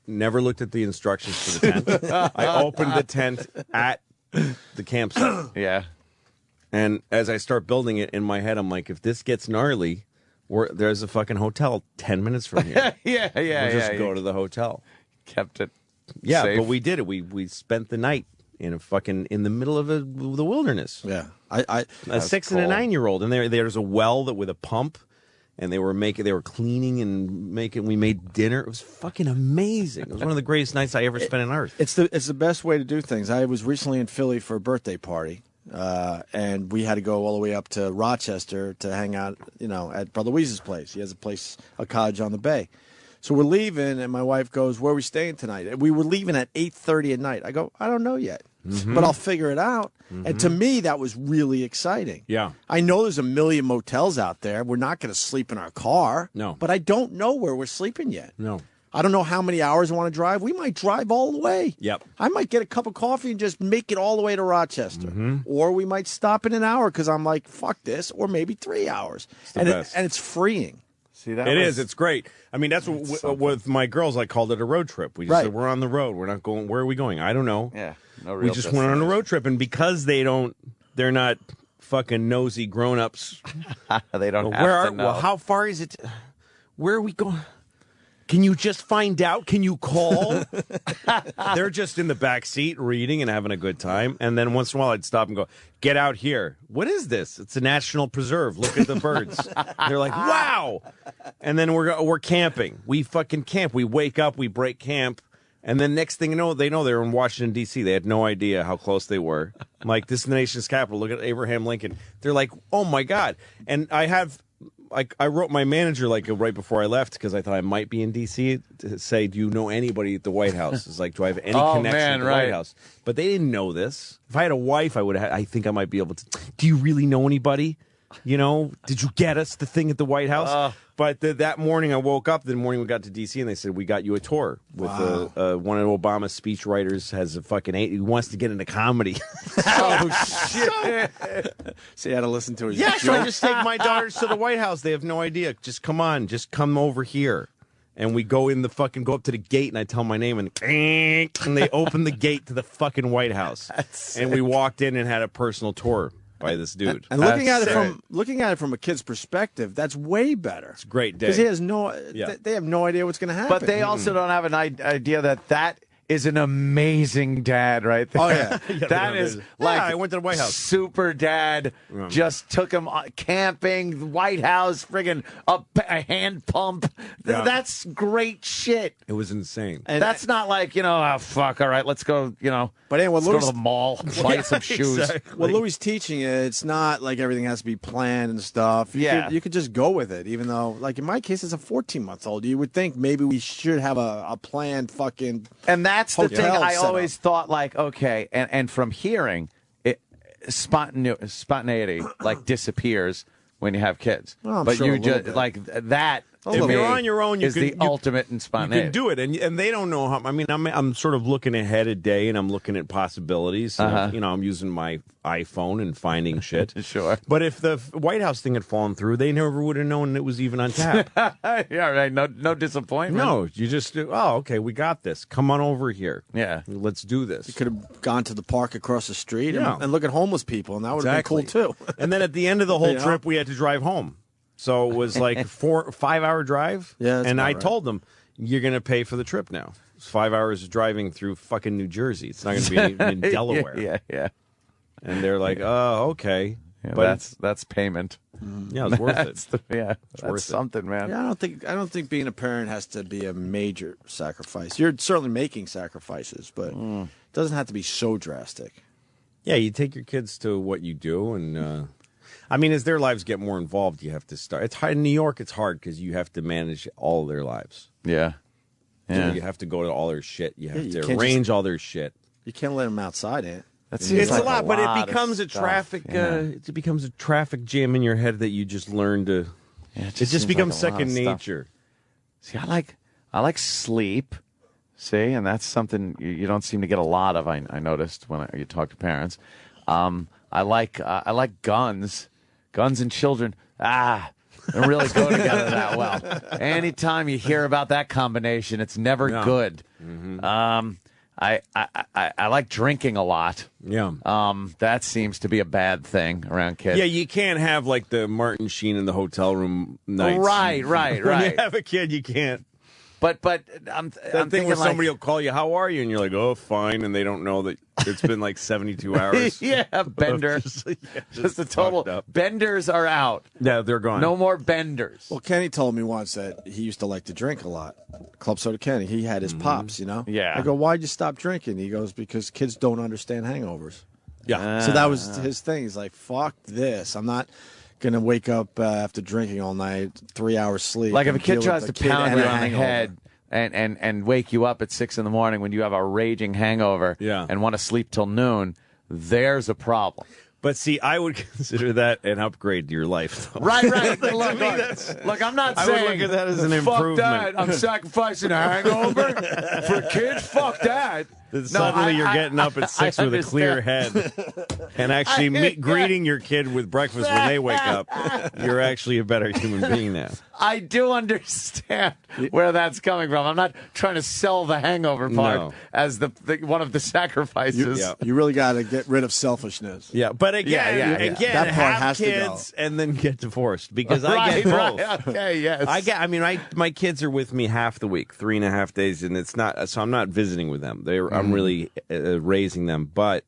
Speaker 2: never looked at the instructions for the tent. I opened the tent at the campsite.
Speaker 3: Yeah.
Speaker 2: And as I start building it in my head, I'm like, if this gets gnarly, there's a fucking hotel 10 minutes from here.
Speaker 3: Yeah.
Speaker 2: We'll just go to the hotel.
Speaker 3: Kept it
Speaker 2: safe. But we did it. We spent the night in the middle of the wilderness.
Speaker 1: Yeah.
Speaker 2: A 6 and a 9-year-old. And there's a well with a pump. And they were cleaning and we made dinner. It was fucking amazing. It was one of the greatest nights I ever spent on earth.
Speaker 1: It's the best way to do things. I was recently in Philly for a birthday party, and we had to go all the way up to Rochester to hang out, at Brother Weeze's place. He has a cottage on the bay. So we're leaving, and my wife goes, "Where are we staying tonight?" And we were leaving at 8:30 at night. I go, "I don't know yet, but I'll figure it out." And to me, that was really exciting.
Speaker 2: Yeah.
Speaker 1: I know there's a million motels out there. We're not going to sleep in our car.
Speaker 2: No.
Speaker 1: But I don't know where we're sleeping yet.
Speaker 2: No.
Speaker 1: I don't know how many hours I want to drive. We might drive all the way.
Speaker 2: Yep.
Speaker 1: I might get a cup of coffee and just make it all the way to Rochester. Or we might stop in an hour because I'm like, fuck this, or maybe 3 hours. And it's freeing.
Speaker 3: See, that
Speaker 2: It is. It's great. I mean, that's what with my girls, I called it a road trip. We just said, we're on the road. We're not going. Where are we going? I don't know.
Speaker 3: Yeah. No real
Speaker 2: we just went on a road trip. And because they're not fucking nosy grown-ups.
Speaker 3: They don't have to know.
Speaker 2: Well, how far is it? Where are we going? Can you just find out? Can you call? They're just in the back seat reading and having a good time. And then once in a while, I'd stop and go, get out here. What is this? It's a national preserve. Look at the birds. They're like, wow. And then we're camping. We fucking camp. We wake up. We break camp. And then next thing you know, they're in Washington, D.C. They had no idea how close they were. I'm like, this is the nation's capital. Look at Abraham Lincoln. They're like, oh, my God. And I wrote my manager right before I left because I thought I might be in D.C. to say, do you know anybody at the White House? It's like, do I have any connection to the White House? But they didn't know this. If I had a wife, I think I might be able to. Do you really know anybody? You know, did you get us the thing at the White House? But that morning I woke up, the morning we got to D.C., and they said, we got you a tour with one of Obama's speechwriters has a fucking he wants to get into comedy.
Speaker 1: Oh, shit. So you had to listen to his
Speaker 2: so I just take my daughters to the White House. They have no idea. Just come on. Just come over here. And we go up to the gate, and I tell my name, and they open the gate to the fucking White House. And we walked in and had a personal tour by this dude.
Speaker 1: And looking at it from a kid's perspective, that's way better.
Speaker 2: It's a great day.
Speaker 1: Because he has they have no idea what's going to happen.
Speaker 3: But they also don't have an idea that is an amazing dad right there.
Speaker 1: Oh, yeah.
Speaker 3: That is like
Speaker 2: I went to the White House.
Speaker 3: Super dad just took him camping, White House, friggin' a hand pump.
Speaker 2: Yeah.
Speaker 3: That's great shit.
Speaker 2: It was insane.
Speaker 3: And that's not like, oh, fuck, all right, let's go,
Speaker 1: But anyway,
Speaker 3: let's go to the mall, buy some shoes.
Speaker 2: Exactly.
Speaker 1: What Louis teaching you, it's not like everything has to be planned and stuff. You could just go with it, even though, like in my case, it's a 14-month-old. You would think maybe we should have a planned fucking.
Speaker 3: And that's the thing I
Speaker 1: set
Speaker 3: always
Speaker 1: up.
Speaker 3: thought, like, okay, and from hearing, spontaneity like disappears when you have kids.
Speaker 1: Well, I'm
Speaker 3: but
Speaker 1: sure
Speaker 3: you
Speaker 1: a little
Speaker 3: just
Speaker 1: bit.
Speaker 3: like that.
Speaker 2: If
Speaker 3: to me,
Speaker 2: you're on your own,
Speaker 3: is the ultimate in
Speaker 2: You
Speaker 3: spontaneity.
Speaker 2: can do it, and they don't know how. I mean, I'm sort of looking ahead a day, and I'm looking at possibilities. I'm using my iPhone and finding shit.
Speaker 3: Sure.
Speaker 2: But if the White House thing had fallen through, they never would have known it was even on tap.
Speaker 3: Yeah, right. No disappointment.
Speaker 2: No, you just do. Oh, okay, we got this. Come on over here.
Speaker 3: Yeah.
Speaker 2: Let's do this.
Speaker 1: You could have gone to the park across the street
Speaker 2: Yeah.
Speaker 1: and look at homeless people, and that would have been cool too.
Speaker 2: And then at the end of the whole
Speaker 1: You know?
Speaker 2: trip, we had to drive home. So it was like 5-hour drive.
Speaker 1: Yeah, that's
Speaker 2: and
Speaker 1: about
Speaker 2: I
Speaker 1: right.
Speaker 2: told them, you're going to pay for the trip now. It's 5 hours of driving through fucking New Jersey. It's not going to be in Delaware.
Speaker 3: Yeah.
Speaker 2: And they're like, oh, okay.
Speaker 3: Yeah,
Speaker 2: But
Speaker 3: that's payment.
Speaker 2: yeah, it's worth it.
Speaker 3: That's
Speaker 2: worth it.
Speaker 3: something, man.
Speaker 1: Yeah, I don't think being a parent has to be a major sacrifice. You're certainly making sacrifices, but it doesn't have to be so drastic.
Speaker 2: Yeah, you take your kids to what you do, and I mean, as their lives get more involved, you have to start. It's hard in New York. It's hard because you have to manage all their lives.
Speaker 3: Yeah.
Speaker 2: You have to go to all their shit. You have
Speaker 1: you
Speaker 2: to
Speaker 1: can't
Speaker 2: arrange all their shit.
Speaker 1: You can't let them outside,
Speaker 3: That seems
Speaker 2: It's
Speaker 3: like
Speaker 2: a lot, but it becomes a
Speaker 3: of stuff.
Speaker 2: traffic.
Speaker 3: Yeah.
Speaker 2: It becomes a traffic jam in your head that you just learn to.
Speaker 3: Yeah,
Speaker 2: It just
Speaker 3: seems
Speaker 2: becomes
Speaker 3: like a lot of
Speaker 2: second
Speaker 3: stuff.
Speaker 2: nature.
Speaker 3: See, I like sleep. See, and that's something you don't seem to get a lot of. I noticed when you talk to parents. I like guns and children. They really go together that well. Anytime you hear about that combination, it's never good. I like drinking a lot.
Speaker 2: Yeah.
Speaker 3: That seems to be a bad thing around kids.
Speaker 2: Yeah, you can't have like the Martin Sheen in the hotel room nights.
Speaker 3: Right.
Speaker 2: When you have a kid, you can't.
Speaker 3: But I'm
Speaker 2: That thing
Speaker 3: thinking
Speaker 2: where
Speaker 3: like,
Speaker 2: somebody will call you, how are you? And you're like, oh, fine. And they don't know that it's been like 72 hours.
Speaker 3: yeah, bender. Just a total.
Speaker 2: fucked up.
Speaker 3: Benders are out.
Speaker 2: Yeah, they're gone.
Speaker 3: No more benders.
Speaker 1: Well, Kenny told me once that he used to like to drink a lot. Club Soda Kenny. He had his pops,
Speaker 3: Yeah.
Speaker 1: I go, why'd you stop drinking? He goes, because kids don't understand hangovers.
Speaker 2: Yeah.
Speaker 1: So that was his thing. He's like, fuck this. I'm not going to wake up after drinking all night, 3 hours sleep.
Speaker 3: Like if a
Speaker 1: and
Speaker 3: kid
Speaker 1: deal
Speaker 3: tries
Speaker 1: with
Speaker 3: to
Speaker 1: the kid
Speaker 3: pound
Speaker 1: and
Speaker 3: you
Speaker 1: a
Speaker 3: on the
Speaker 1: hangover.
Speaker 3: head and wake you up at 6 a.m. when you have a raging hangover
Speaker 2: Yeah.
Speaker 3: and want to sleep till noon, there's a problem.
Speaker 2: But see, I would consider that an upgrade to your life, though.
Speaker 3: Right.
Speaker 2: Like,
Speaker 3: Look, I'm not
Speaker 2: I
Speaker 3: saying.
Speaker 2: would look at that as an
Speaker 3: fuck
Speaker 2: improvement.
Speaker 3: that. I'm sacrificing a hangover for kids. Fuck that.
Speaker 2: Then suddenly you're getting up at 6 with a clear head and actually greeting your kid with breakfast when they wake up. You're actually a better human being now.
Speaker 3: I do understand where that's coming from. I'm not trying to sell the hangover part as the one of the sacrifices.
Speaker 1: You really got to get rid of selfishness.
Speaker 2: Yeah, but again,
Speaker 1: that part
Speaker 2: have
Speaker 1: has
Speaker 2: kids
Speaker 1: to go.
Speaker 2: and then get divorced because I get both.
Speaker 3: Right. Okay, yes.
Speaker 2: My kids are with me half the week, 3.5 days, and it's not. So I'm not visiting with them. I'm really raising them, but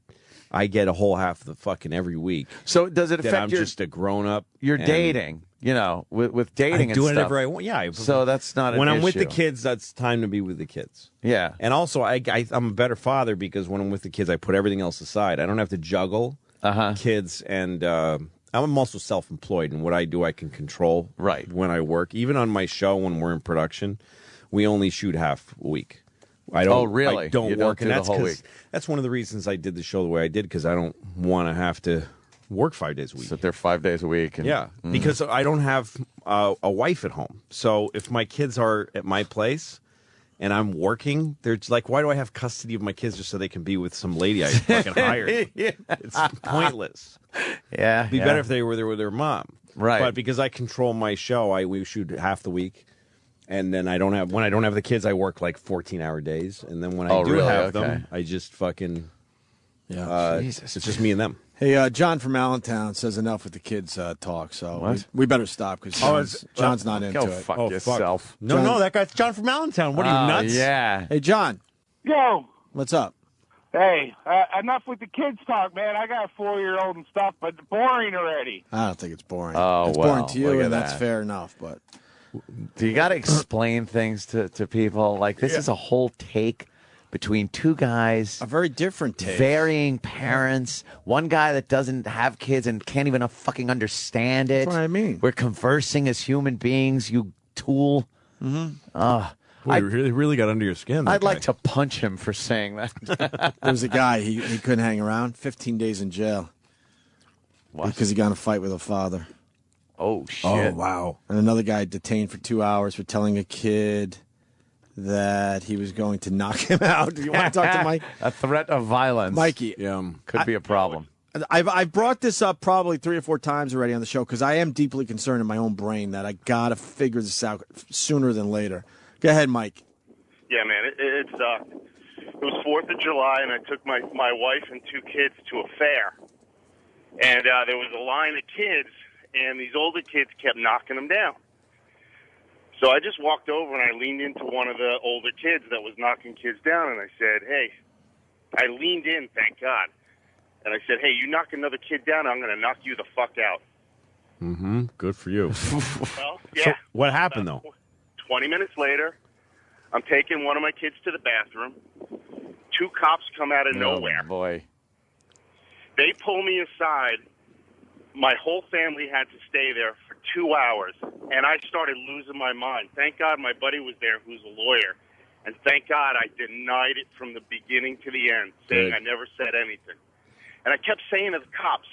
Speaker 2: I get a whole half of the fucking every week.
Speaker 3: So does it affect
Speaker 2: I'm just a grown up?
Speaker 3: You're dating, with dating.
Speaker 2: I do
Speaker 3: and stuff.
Speaker 2: whatever I want. Yeah.
Speaker 3: So that's not
Speaker 2: when
Speaker 3: an
Speaker 2: I'm with the
Speaker 3: issue.
Speaker 2: kids. That's time to be with the kids.
Speaker 3: Yeah.
Speaker 2: And also, I'm a better father because when I'm with the kids, I put everything else aside. I don't have to juggle kids, and I'm also self-employed, and what I do, I can control.
Speaker 3: Right.
Speaker 2: When I work, even on my show, when we're in production, we only shoot half a week. I don't.
Speaker 3: Oh, really?
Speaker 2: I don't
Speaker 3: You
Speaker 2: work,
Speaker 3: don't do
Speaker 2: and
Speaker 3: the whole week.
Speaker 2: that's one of the reasons I did the show the way I did because I don't want to have to work 5 days a week.
Speaker 3: Sit there 5 days a week. And,
Speaker 2: because I don't have a wife at home. So if my kids are at my place and I'm working, they're just like, why do I have custody of my kids just so they can be with some lady I fucking hired? It's pointless.
Speaker 3: Yeah.
Speaker 2: It'd be better if they were there with their mom.
Speaker 3: Right.
Speaker 2: But because I control my show, we shoot half the week. And then when I don't have the kids, I work like 14-hour days. And then when I do have them, I just fucking,
Speaker 3: Jesus,
Speaker 2: it's just me and them.
Speaker 1: Hey, John from Allentown says enough with the kids talk, so we better stop because John's not into
Speaker 3: go
Speaker 1: it.
Speaker 3: fuck yourself.
Speaker 2: Fuck. No, that guy's John from Allentown. What are you, nuts?
Speaker 3: Yeah.
Speaker 1: Hey, John,
Speaker 4: Yo,
Speaker 1: what's up?
Speaker 4: hey, enough with the kids talk, man. I got a 4-year-old and stuff, but boring already.
Speaker 1: I don't think it's boring.
Speaker 3: Oh,
Speaker 1: it's
Speaker 3: well,
Speaker 1: boring to you,
Speaker 3: look at
Speaker 1: and that's
Speaker 3: that.
Speaker 1: fair enough. But
Speaker 3: Do you got to explain things to people? Like, this is a whole take between two guys.
Speaker 1: a very different take.
Speaker 3: Varying parents. One guy that doesn't have kids and can't even fucking understand it.
Speaker 1: That's what I mean.
Speaker 3: We're conversing as human beings, you tool.
Speaker 2: Boy, you really got under your skin.
Speaker 3: I'd like to punch him for saying that.
Speaker 1: There was a guy, he couldn't hang around. 15 days in jail.
Speaker 3: What?
Speaker 1: Because he got in a fight with a father.
Speaker 3: Oh, shit.
Speaker 2: wow.
Speaker 1: And another guy detained for 2 hours for telling a kid that he was going to knock him out. Do you want to talk to Mike?
Speaker 3: A threat of violence.
Speaker 1: Mikey,
Speaker 3: Could be a problem.
Speaker 1: I've brought this up probably 3 or 4 times already on the show because I am deeply concerned in my own brain that I got to figure this out sooner than later. Go ahead, Mike.
Speaker 5: Yeah, man, it sucked. It was 4th of July, and I took my wife and 2 kids to a fair. And there was a line of kids, and these older kids kept knocking them down. So I just walked over, and I leaned into one of the older kids that was knocking kids down, and I said, hey, I leaned in, thank God. And I said, hey, you knock another kid down, I'm going to knock you the fuck out.
Speaker 2: Mm-hmm. Good for you.
Speaker 5: Well, yeah.
Speaker 2: So what happened, though?
Speaker 5: 20 minutes later, I'm taking one of my kids to the bathroom. 2 cops come out of nowhere.
Speaker 3: Oh, boy.
Speaker 5: They pull me aside. My whole family had to stay there for 2 hours, and I started losing my mind. Thank God my buddy was there who's a lawyer, and thank God I denied it from the beginning to the end, saying I never said anything. And I kept saying to the cops,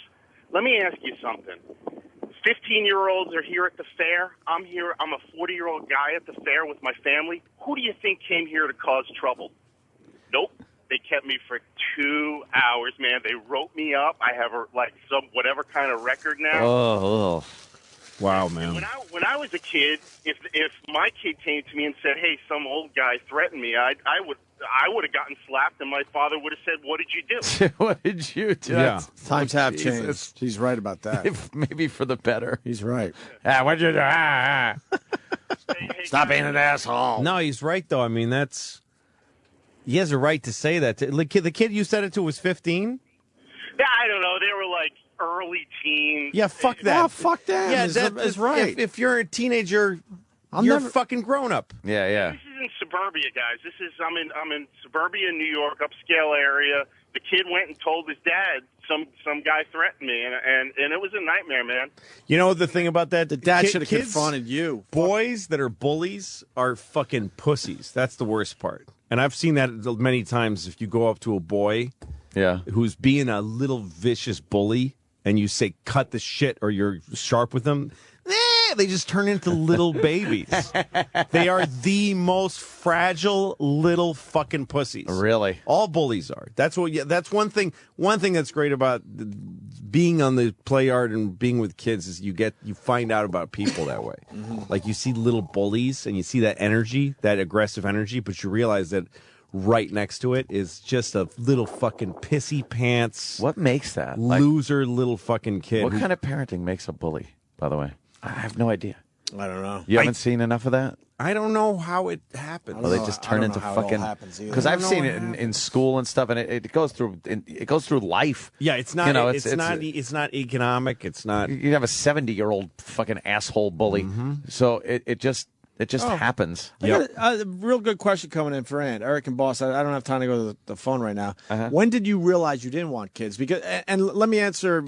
Speaker 5: let me ask you something. 15-year-olds are here at the fair. I'm here. I'm a 40-year-old guy at the fair with my family. Who do you think came here to cause trouble? Nope. They kept me for 2 hours, man. They wrote me up. I have some whatever kind of record now.
Speaker 3: Oh.
Speaker 2: Wow, man.
Speaker 5: When I was a kid, if my kid came to me and said, "Hey, some old guy threatened me," I would have gotten slapped, and my father would have said, "What did you do?"
Speaker 3: What did you do?
Speaker 2: Yeah.
Speaker 1: Times have
Speaker 3: Jesus.
Speaker 1: changed. He's right about that.
Speaker 3: Maybe for the better.
Speaker 1: He's right.
Speaker 3: What'd you do?
Speaker 5: Hey,
Speaker 3: Stop
Speaker 5: guys,
Speaker 3: being an asshole.
Speaker 2: No, he's right, though. I mean, he has a right to say that. The kid you said it to was 15?
Speaker 5: Yeah, I don't know. They were like early teens.
Speaker 2: Yeah, fuck that.
Speaker 1: Oh, fuck them.
Speaker 2: Yeah,
Speaker 1: is
Speaker 2: that's
Speaker 1: right.
Speaker 2: If you're a teenager, you're
Speaker 1: never-
Speaker 2: fucking grown up.
Speaker 3: Yeah.
Speaker 5: This is in suburbia, guys. I'm in suburbia, New York, upscale area. The kid went and told his dad some guy threatened me, and it was a nightmare, man.
Speaker 2: You know the thing about that?
Speaker 1: The dad should have
Speaker 2: kids-
Speaker 1: confronted you.
Speaker 2: Boys that are bullies are fucking pussies. That's the worst part. And I've seen that many times. If you go up to a boy
Speaker 3: Yeah.
Speaker 2: who's being a little vicious bully, and you say cut the shit or you're sharp with them, they just turn into little babies. They are the most fragile little fucking pussies.
Speaker 3: Really?
Speaker 2: All bullies are. That's one thing. One thing that's great about being on the play yard and being with kids is you find out about people that way. Like you see little bullies and you see that energy, that aggressive energy, but you realize that right next to it is just a little fucking pissy pants.
Speaker 3: What makes that?
Speaker 2: Loser little fucking kid.
Speaker 3: What kind of parenting makes a bully, by the way? I have no idea.
Speaker 1: I don't know.
Speaker 3: You haven't seen enough of that?
Speaker 2: I don't know how it happens.
Speaker 3: Well, they just turn into fucking. Because I've seen it in school and stuff, and it goes through life.
Speaker 2: Yeah, it's not.
Speaker 3: You know,
Speaker 2: it's not economic. It's not.
Speaker 3: You have a 70-year-old fucking asshole bully, so it just happens.
Speaker 1: I got a real good question coming in for Ann. Eric and Boss, I don't have time to go to the phone right now. When did you realize you didn't want kids? Because and let me answer.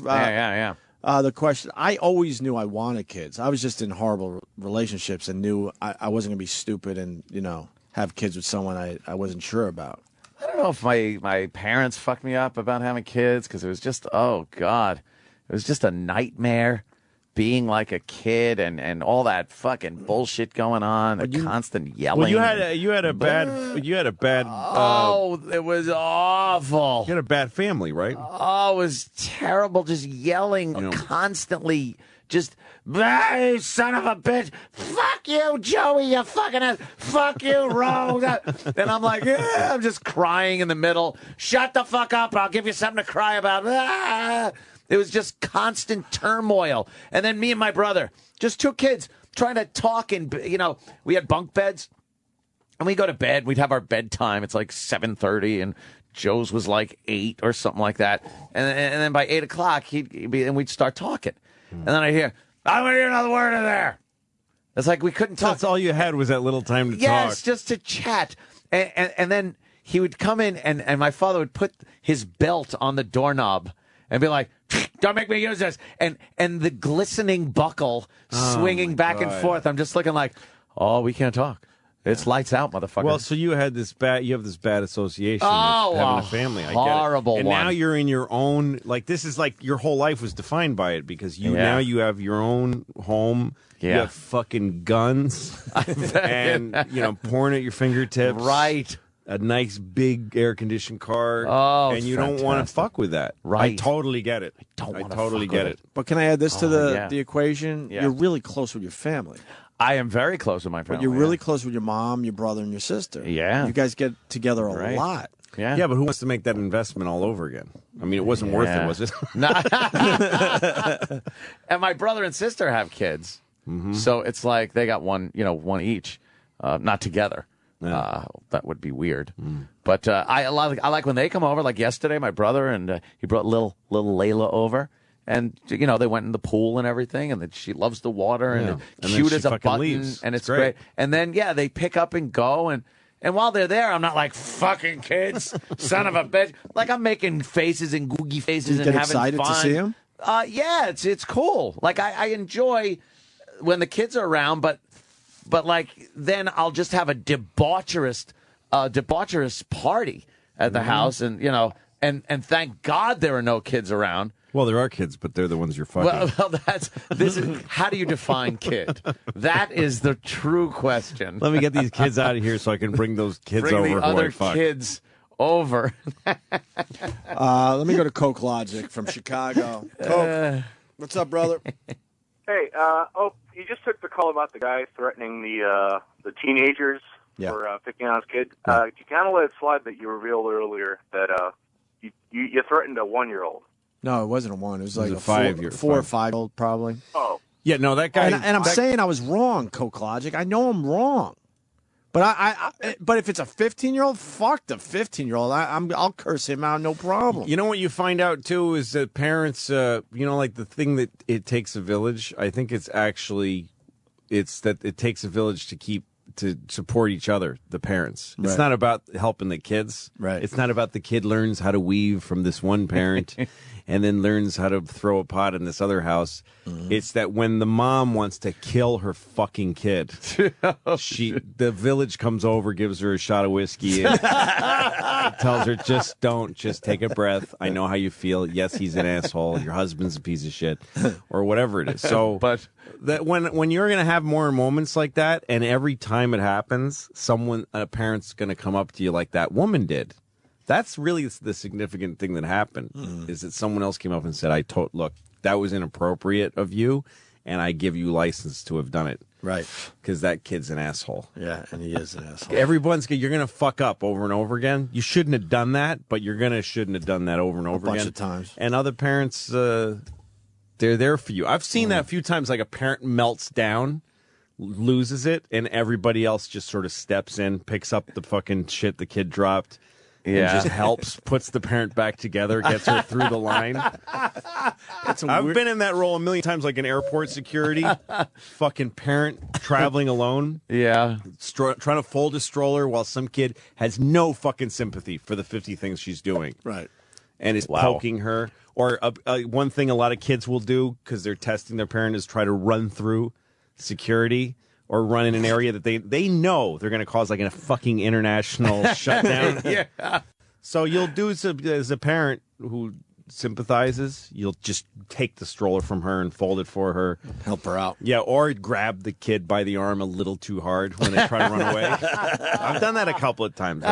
Speaker 1: The question, I always knew I wanted kids. I was just in horrible relationships and knew I wasn't going to be stupid and, have kids with someone I wasn't sure about.
Speaker 3: I don't know if my parents fucked me up about having kids because it was just, oh, God. It was just a nightmare being like a kid and all that fucking bullshit going on, the constant yelling.
Speaker 2: Well, you had a bad.
Speaker 3: Oh, it was awful.
Speaker 2: You had a bad family, right?
Speaker 3: Oh, it was terrible. Just yelling constantly. Just, hey, son of a bitch. Fuck you, Joey, you fucking ass. Fuck you, Rose. And I'm like, I'm just crying in the middle. Shut the fuck up. I'll give you something to cry about. It was just constant turmoil. And then me and my brother, just two kids trying to talk. And, we had bunk beds. And we go to bed. We'd have our bedtime. It's like 7:30. And Joe's was like 8 or something like that. And then by 8 o'clock, we'd start talking. And then I hear, I'm going to hear another word in there. It's like we couldn't talk.
Speaker 2: That's all you had was that little time to talk.
Speaker 3: Yes, just to chat. And then he would come in and my father would put his belt on the doorknob and be like, don't make me use this. And the glistening buckle swinging back and forth. I'm just looking like, oh, we can't talk. It's lights out, motherfucker.
Speaker 2: Well, so you have this bad association with having a family. I get it.
Speaker 3: Horrible
Speaker 2: and
Speaker 3: one.
Speaker 2: now you're in your own, this is like your whole life was defined by it because now you have your own home.
Speaker 3: Yeah.
Speaker 2: You have fucking guns and, porn at your fingertips.
Speaker 3: Right.
Speaker 2: A nice big air-conditioned car.
Speaker 3: Oh,
Speaker 2: and you don't want to fuck with that.
Speaker 3: Right.
Speaker 2: I totally get it. I totally get it.
Speaker 1: But can I add this to the equation?
Speaker 3: Yeah.
Speaker 1: You're really close with your family.
Speaker 3: I am very close with my family.
Speaker 1: But you're really close with your mom, your brother, and your sister.
Speaker 3: Yeah.
Speaker 1: You guys get together a lot.
Speaker 3: Yeah.
Speaker 2: Yeah, but who wants to make that investment all over again? I mean, it wasn't worth it, was it?
Speaker 3: And my brother and sister have kids. So it's like they got one each, not together. That would be weird. But I like when they come over. Like yesterday, my brother and he brought little Layla over, and they went in the pool and everything, and she loves the water and cute as a button,
Speaker 2: leaves.
Speaker 3: and it's great. And then they pick up and go, and while they're there, I'm not like fucking kids, son of a bitch. Like I'm making faces and googie faces and having
Speaker 1: excited
Speaker 3: fun.
Speaker 1: to see them?
Speaker 3: Yeah, it's cool. Like I enjoy when the kids are around, but like then I'll just have a debaucherous party at the house, and and thank God there are no kids around.
Speaker 2: Well, there are kids, but they're the ones you're fucking.
Speaker 3: Well, this is how do you define kid? That is the true question.
Speaker 2: Let me get these kids out of here so I can bring those kids over.
Speaker 3: Bring the other kids over.
Speaker 1: Let me go to Coke Logic from Chicago. Coke, what's up, brother?
Speaker 6: Hey, you just took the call about the guy threatening the teenagers for picking on his kid. You kind of let it slide that you revealed earlier that you threatened a 1-year-old.
Speaker 1: No, it wasn't a 1. It was like
Speaker 2: a
Speaker 1: a
Speaker 2: 4
Speaker 1: or 5-year-old probably.
Speaker 6: Oh.
Speaker 2: Yeah, no, that guy.
Speaker 1: And I'm saying I was wrong, Coke Logic. I know I'm wrong. But but if it's a 15-year-old, fuck the 15-year-old. I'll curse him out, no problem.
Speaker 2: You know what you find out too is that parents, like the thing that it takes a village. I think it's that it takes a village to keep to support each other, the parents. It's
Speaker 1: Right.
Speaker 2: not about helping the kids.
Speaker 1: Right.
Speaker 2: It's not about the kid learns how to weave from this one parent and then learns how to throw a pot in this other house.
Speaker 1: Mm-hmm.
Speaker 2: It's that when the mom wants to kill her fucking kid, the village comes over, gives her a shot of whiskey, and tells her, just take a breath. I know how you feel. Yes, he's an asshole. Your husband's a piece of shit, or whatever it is. So,
Speaker 3: But
Speaker 2: that when you're going to have more moments like that, and every time it happens, a parent's going to come up to you like that woman did. That's really the significant thing that happened, is that someone else came up and said, look, that was inappropriate of you, and I give you license to have done it.
Speaker 1: Right.
Speaker 2: Because that kid's an asshole.
Speaker 1: Yeah, and he is an asshole.
Speaker 2: You're going to fuck up over and over again. You shouldn't have done that, but shouldn't have done that over and over again.
Speaker 1: A bunch of times.
Speaker 2: And other parents, they're there for you. I've seen that a few times, like a parent melts down, loses it, and everybody else just sort of steps in, picks up the fucking shit the kid dropped, and just helps, puts the parent back together, gets her through the line. I've been in that role a million times, like in airport security. Fucking parent traveling alone.
Speaker 3: yeah,
Speaker 2: Trying to fold a stroller while some kid has no fucking sympathy for the 50 things she's doing.
Speaker 1: Right.
Speaker 2: And is poking her. Or one thing a lot of kids will do because they're testing their parent is try to run through security or run in an area that they know they're going to cause like a fucking international shutdown.
Speaker 3: yeah.
Speaker 2: So you'll do as a parent who sympathizes, you'll just take the stroller from her and fold it for her.
Speaker 1: Help her out.
Speaker 2: Yeah, or grab the kid by the arm a little too hard when they try to run away. I've done that a couple of times.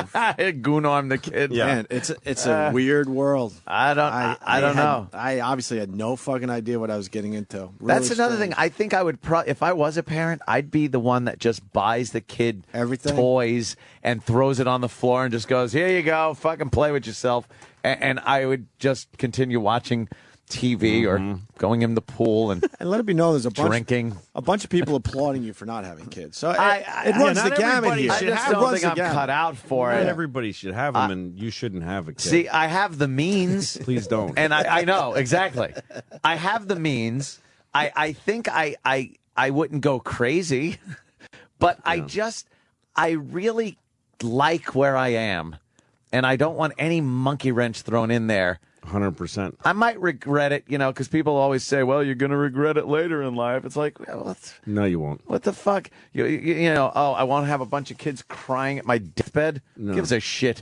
Speaker 3: Goon arm the kid.
Speaker 2: Yeah.
Speaker 1: Man, it's a weird world.
Speaker 3: I don't know.
Speaker 1: I obviously had no fucking idea what I was getting into. Really
Speaker 3: That's another
Speaker 1: strange.
Speaker 3: thing. I think I would if I was a parent, I'd be the one that just buys the kid
Speaker 1: Everything?
Speaker 3: toys and throws it on the floor and just goes, "Here you go, fucking play with yourself." And I would just continue watching TV or going in the pool and
Speaker 1: And let it be known there's a
Speaker 3: drinking.
Speaker 1: bunch of people applauding you for not having kids. So it
Speaker 3: I-
Speaker 1: runs the
Speaker 2: not
Speaker 1: gamut
Speaker 2: everybody
Speaker 1: here.
Speaker 3: I
Speaker 2: should
Speaker 3: just
Speaker 2: have
Speaker 1: It
Speaker 3: don't
Speaker 1: runs
Speaker 3: think
Speaker 1: the
Speaker 3: I'm
Speaker 1: gamut.
Speaker 3: cut out for
Speaker 2: Not
Speaker 3: it.
Speaker 2: everybody should have them, and you shouldn't have a kid.
Speaker 3: See, I have the means.
Speaker 2: Please don't.
Speaker 3: And I know, exactly. I have the means. I think I wouldn't go crazy, but I really like where I am, and I don't want any monkey wrench thrown in there.
Speaker 2: 100%.
Speaker 3: I might regret it, because people always say, well, you're going to regret it later in life. It's like, well,
Speaker 2: No, you won't.
Speaker 3: what the fuck? I want to have a bunch of kids crying at my deathbed?
Speaker 2: No.
Speaker 3: Gives a shit.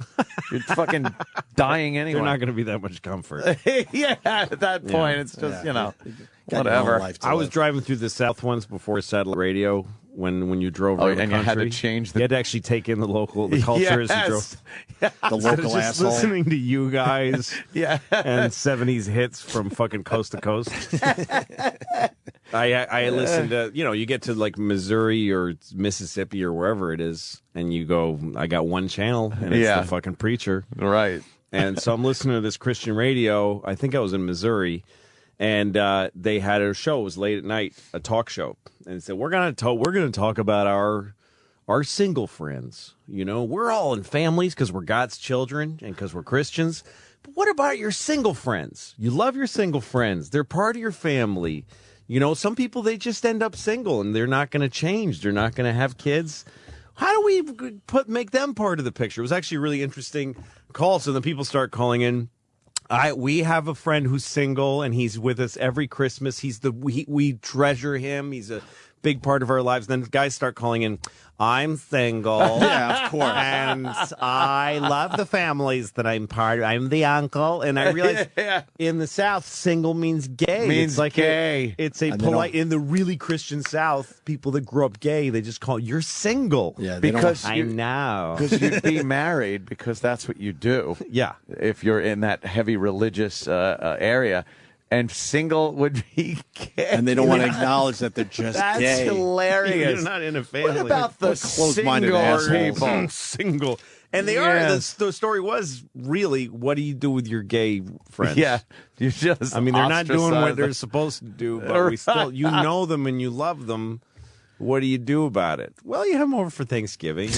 Speaker 3: You're fucking dying anyway.
Speaker 2: They're not going to be that much comfort.
Speaker 3: Yeah, at that point, it's just,
Speaker 1: Got your own
Speaker 3: whatever.
Speaker 1: life to
Speaker 2: I was
Speaker 1: live.
Speaker 2: driving through the South once before satellite radio when you drove around the
Speaker 3: and you
Speaker 2: country.
Speaker 3: had to change the...
Speaker 2: You had to actually take in the culture as you drove.
Speaker 3: Yes.
Speaker 1: The local
Speaker 2: Just
Speaker 1: asshole.
Speaker 2: listening to you guys
Speaker 3: Yeah.
Speaker 2: and 70s hits from fucking coast to coast. I listened to, you get to like Missouri or Mississippi or wherever it is, and you go, I got one channel, and it's
Speaker 3: Yeah.
Speaker 2: the fucking preacher.
Speaker 3: Right.
Speaker 2: And so I'm listening to this Christian radio. I think I was in Missouri, and they had a show. It was late at night, a talk show, and it said we're gonna talk about our single friends. We're all in families because we're God's children and because we're Christians. But what about your single friends? You love your single friends. They're part of your family. Some people, they just end up single and they're not going to change. They're not going to have kids. How do we make them part of the picture? It was actually a really interesting call. So then people start calling in. We have a friend who's single and he's with us every Christmas. We treasure him. He's a big part of our lives. Then guys start calling in. I'm single.
Speaker 1: Yeah, of course.
Speaker 2: And I love the families that I'm part of. I'm the uncle. And I realized in the South, single means gay.
Speaker 3: Means
Speaker 2: it's like
Speaker 3: gay.
Speaker 2: It's a
Speaker 1: And they
Speaker 2: polite,
Speaker 1: don't-
Speaker 2: in the really Christian South, people that grew up gay, they just call you're single.
Speaker 1: Yeah, they don't-
Speaker 3: Because
Speaker 2: I know.
Speaker 3: because you'd be married because that's what you do.
Speaker 2: Yeah.
Speaker 3: If you're in that heavy religious area. And single would be gay.
Speaker 1: And they don't want to acknowledge that they're just
Speaker 3: That's
Speaker 1: gay.
Speaker 3: hilarious.
Speaker 2: You're not in a family.
Speaker 3: What about the
Speaker 1: closed-minded
Speaker 3: single
Speaker 1: assholes.
Speaker 3: people?
Speaker 2: Single. And they are.
Speaker 3: Yes.
Speaker 2: The story was really, what do you do with your gay friends?
Speaker 3: Yeah, you just.
Speaker 2: I mean, they're not doing
Speaker 3: ostracize
Speaker 2: what they're
Speaker 3: them.
Speaker 2: supposed to do, but we still, know them and you love them. What do you do about it? Well, you have them over for Thanksgiving,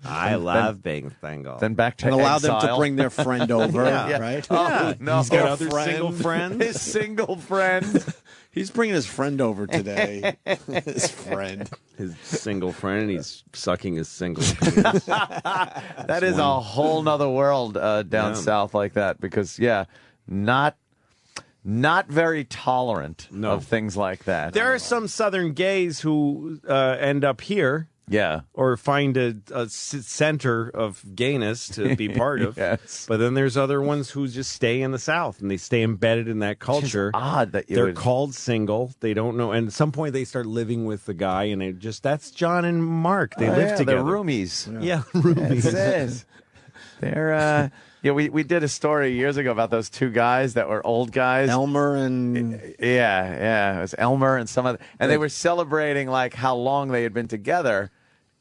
Speaker 2: I love being single.
Speaker 3: Then back to
Speaker 1: And allow them to
Speaker 3: exile.
Speaker 1: bring their friend over,
Speaker 2: Yeah.
Speaker 1: right?
Speaker 3: Oh, no.
Speaker 2: He's got other single friends.
Speaker 3: His single friend.
Speaker 1: He's bringing his friend over today. His friend.
Speaker 2: His single friend, and he's sucking his single penis.
Speaker 3: That is a whole nother world down south like that because, not very tolerant of things like that.
Speaker 2: There are some Southern gays who end up here.
Speaker 3: Yeah.
Speaker 2: Or find a center of gayness to be part of.
Speaker 3: Yes.
Speaker 2: But then there's other ones who just stay in the South and they stay embedded in that culture.
Speaker 3: It's odd that
Speaker 2: they're called single. They don't know. And at some point they start living with the guy and that's John and Mark. They live together.
Speaker 3: They're roomies.
Speaker 2: Yeah, roomies.
Speaker 3: That's it. They're, we did a story years ago about those two guys that were old guys.
Speaker 1: Elmer and...
Speaker 3: Yeah. It was Elmer and some other... And they were celebrating, like, how long they had been together.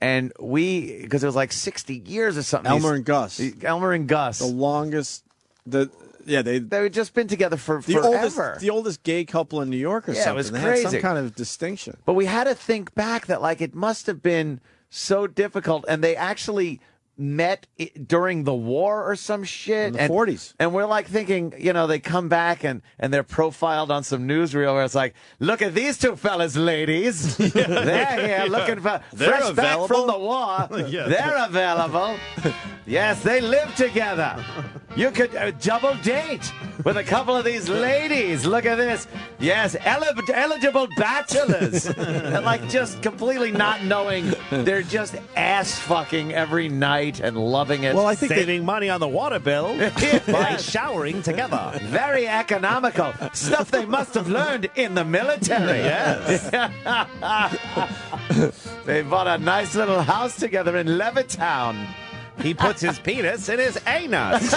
Speaker 3: And because it was like 60 years or something.
Speaker 1: Elmer and Gus.
Speaker 3: Elmer and Gus.
Speaker 1: The longest... They
Speaker 3: had just been together forever.
Speaker 1: The oldest gay couple in New York or something.
Speaker 3: It was
Speaker 1: they
Speaker 3: crazy.
Speaker 1: Had some kind of distinction.
Speaker 3: But we had to think back that, like, it must have been so difficult. And they actually... met during the war or some shit
Speaker 1: in the 40s,
Speaker 3: and we're like thinking, they come back and they're profiled on some newsreel where it's like, look at these two fellas, ladies. They're here looking for fresh back from the war. They're available. Yes, they live together. You could double date with a couple of these ladies. Look at this. Yes, eligible bachelors. And like just completely not knowing, they're just ass fucking every night and loving it.
Speaker 2: Well, I think saving money on the water bill by showering together.
Speaker 3: Very economical. Stuff they must have learned in the military.
Speaker 2: Yes.
Speaker 3: They bought a nice little house together in Levittown.
Speaker 2: He puts his penis in his anus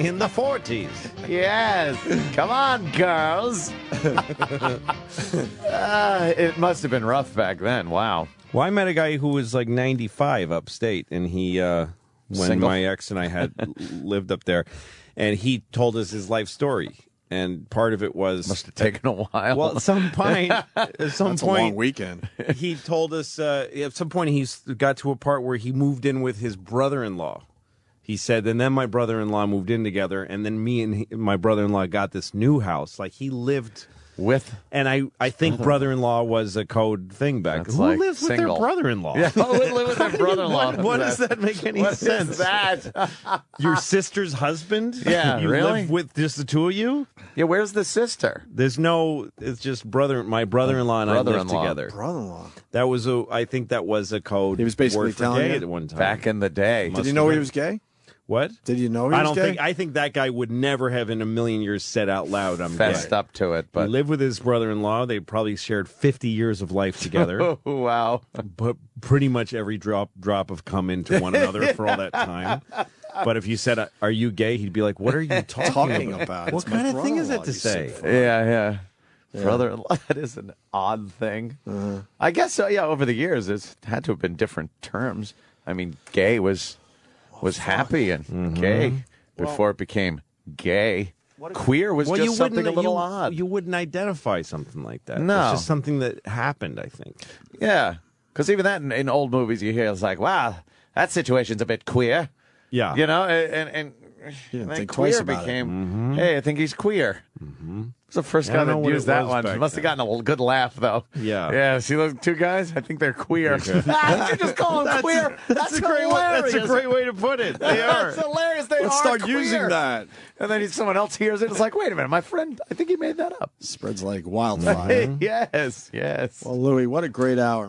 Speaker 2: in the 40s.
Speaker 3: Yes. Come on, girls. It must have been rough back then. Wow.
Speaker 2: Well, I met a guy who was like 95 upstate, and he, when
Speaker 3: Single?
Speaker 2: my ex and I had lived up there, and he told us his life story. And part of it was
Speaker 3: must have taken a while.
Speaker 2: Well, at some point,
Speaker 1: That's a long weekend.
Speaker 2: He told us at some point he got to a part where he moved in with his brother-in-law. He said, and then my brother-in-law moved in together, and then me and my brother-in-law got this new house. Like he lived
Speaker 3: with,
Speaker 2: and I think brother-in-law was a code thing back.
Speaker 3: That's
Speaker 2: Who
Speaker 3: like
Speaker 2: lives with
Speaker 3: single.
Speaker 2: their brother-in-law?
Speaker 3: Yeah, who would live with their brother-in-law?
Speaker 2: What does that make any sense?
Speaker 3: What is that?
Speaker 2: Your sister's husband?
Speaker 3: Yeah,
Speaker 2: you
Speaker 3: really?
Speaker 2: live with just the two of you?
Speaker 3: Yeah, where's the sister?
Speaker 2: It's just my brother-in-law and I lived together.
Speaker 1: Brother-in-law.
Speaker 2: That was I think that was a code.
Speaker 1: He was basically
Speaker 2: word for
Speaker 1: telling
Speaker 2: gay
Speaker 1: you?
Speaker 2: at one time.
Speaker 3: Back in the day.
Speaker 1: Did you know he was gay?
Speaker 2: What?
Speaker 1: Did you know he was gay?
Speaker 2: I think that guy would never have in a million years said out loud, I'm
Speaker 3: fessed
Speaker 2: gay.
Speaker 3: up to it,
Speaker 2: He
Speaker 3: but
Speaker 2: lived with his brother-in-law. They probably shared 50 years of life together.
Speaker 3: Oh, wow.
Speaker 2: But pretty much every drop of cum into one another for all that time. But if you said, "Are you gay?" he'd be like, "What are you talking about? What
Speaker 1: It's my
Speaker 2: kind of thing is that
Speaker 1: brother-in-law,
Speaker 2: to
Speaker 1: you
Speaker 2: say?"
Speaker 1: sick
Speaker 3: Yeah. Brother-in-law, that is an odd thing. I guess so. Yeah, over the years, it's had to have been different terms. I mean, gay was happy and gay before it became gay. Queer was just something a little odd.
Speaker 2: You wouldn't identify something like that.
Speaker 3: No.
Speaker 2: It's just something that happened, I think.
Speaker 3: Yeah, because even that in old movies you hear, it's like, wow, that situation's a bit queer.
Speaker 2: Yeah.
Speaker 3: You know, and then
Speaker 1: think
Speaker 3: queer
Speaker 1: twice about it.
Speaker 3: became, hey, I think he's queer. It's the first
Speaker 2: I
Speaker 3: guy
Speaker 2: don't know
Speaker 3: that
Speaker 2: what
Speaker 3: used
Speaker 2: it
Speaker 3: that
Speaker 2: was
Speaker 3: one.
Speaker 2: back
Speaker 3: Must have
Speaker 2: then.
Speaker 3: gotten a good laugh, though.
Speaker 2: Yeah.
Speaker 3: Yeah, see those two guys? I think they're queer. You just call them queer. That's
Speaker 2: a great
Speaker 3: hilarious.
Speaker 2: That's a great way to put it. They are.
Speaker 3: That's hilarious. They
Speaker 1: Let's
Speaker 3: are
Speaker 1: start
Speaker 3: queer.
Speaker 1: using that.
Speaker 3: And then someone else hears it. It's like, wait a minute, my friend, I think he made that up.
Speaker 1: Spreads like wildfire.
Speaker 3: Yes.
Speaker 1: Well, Louis, what a great hour.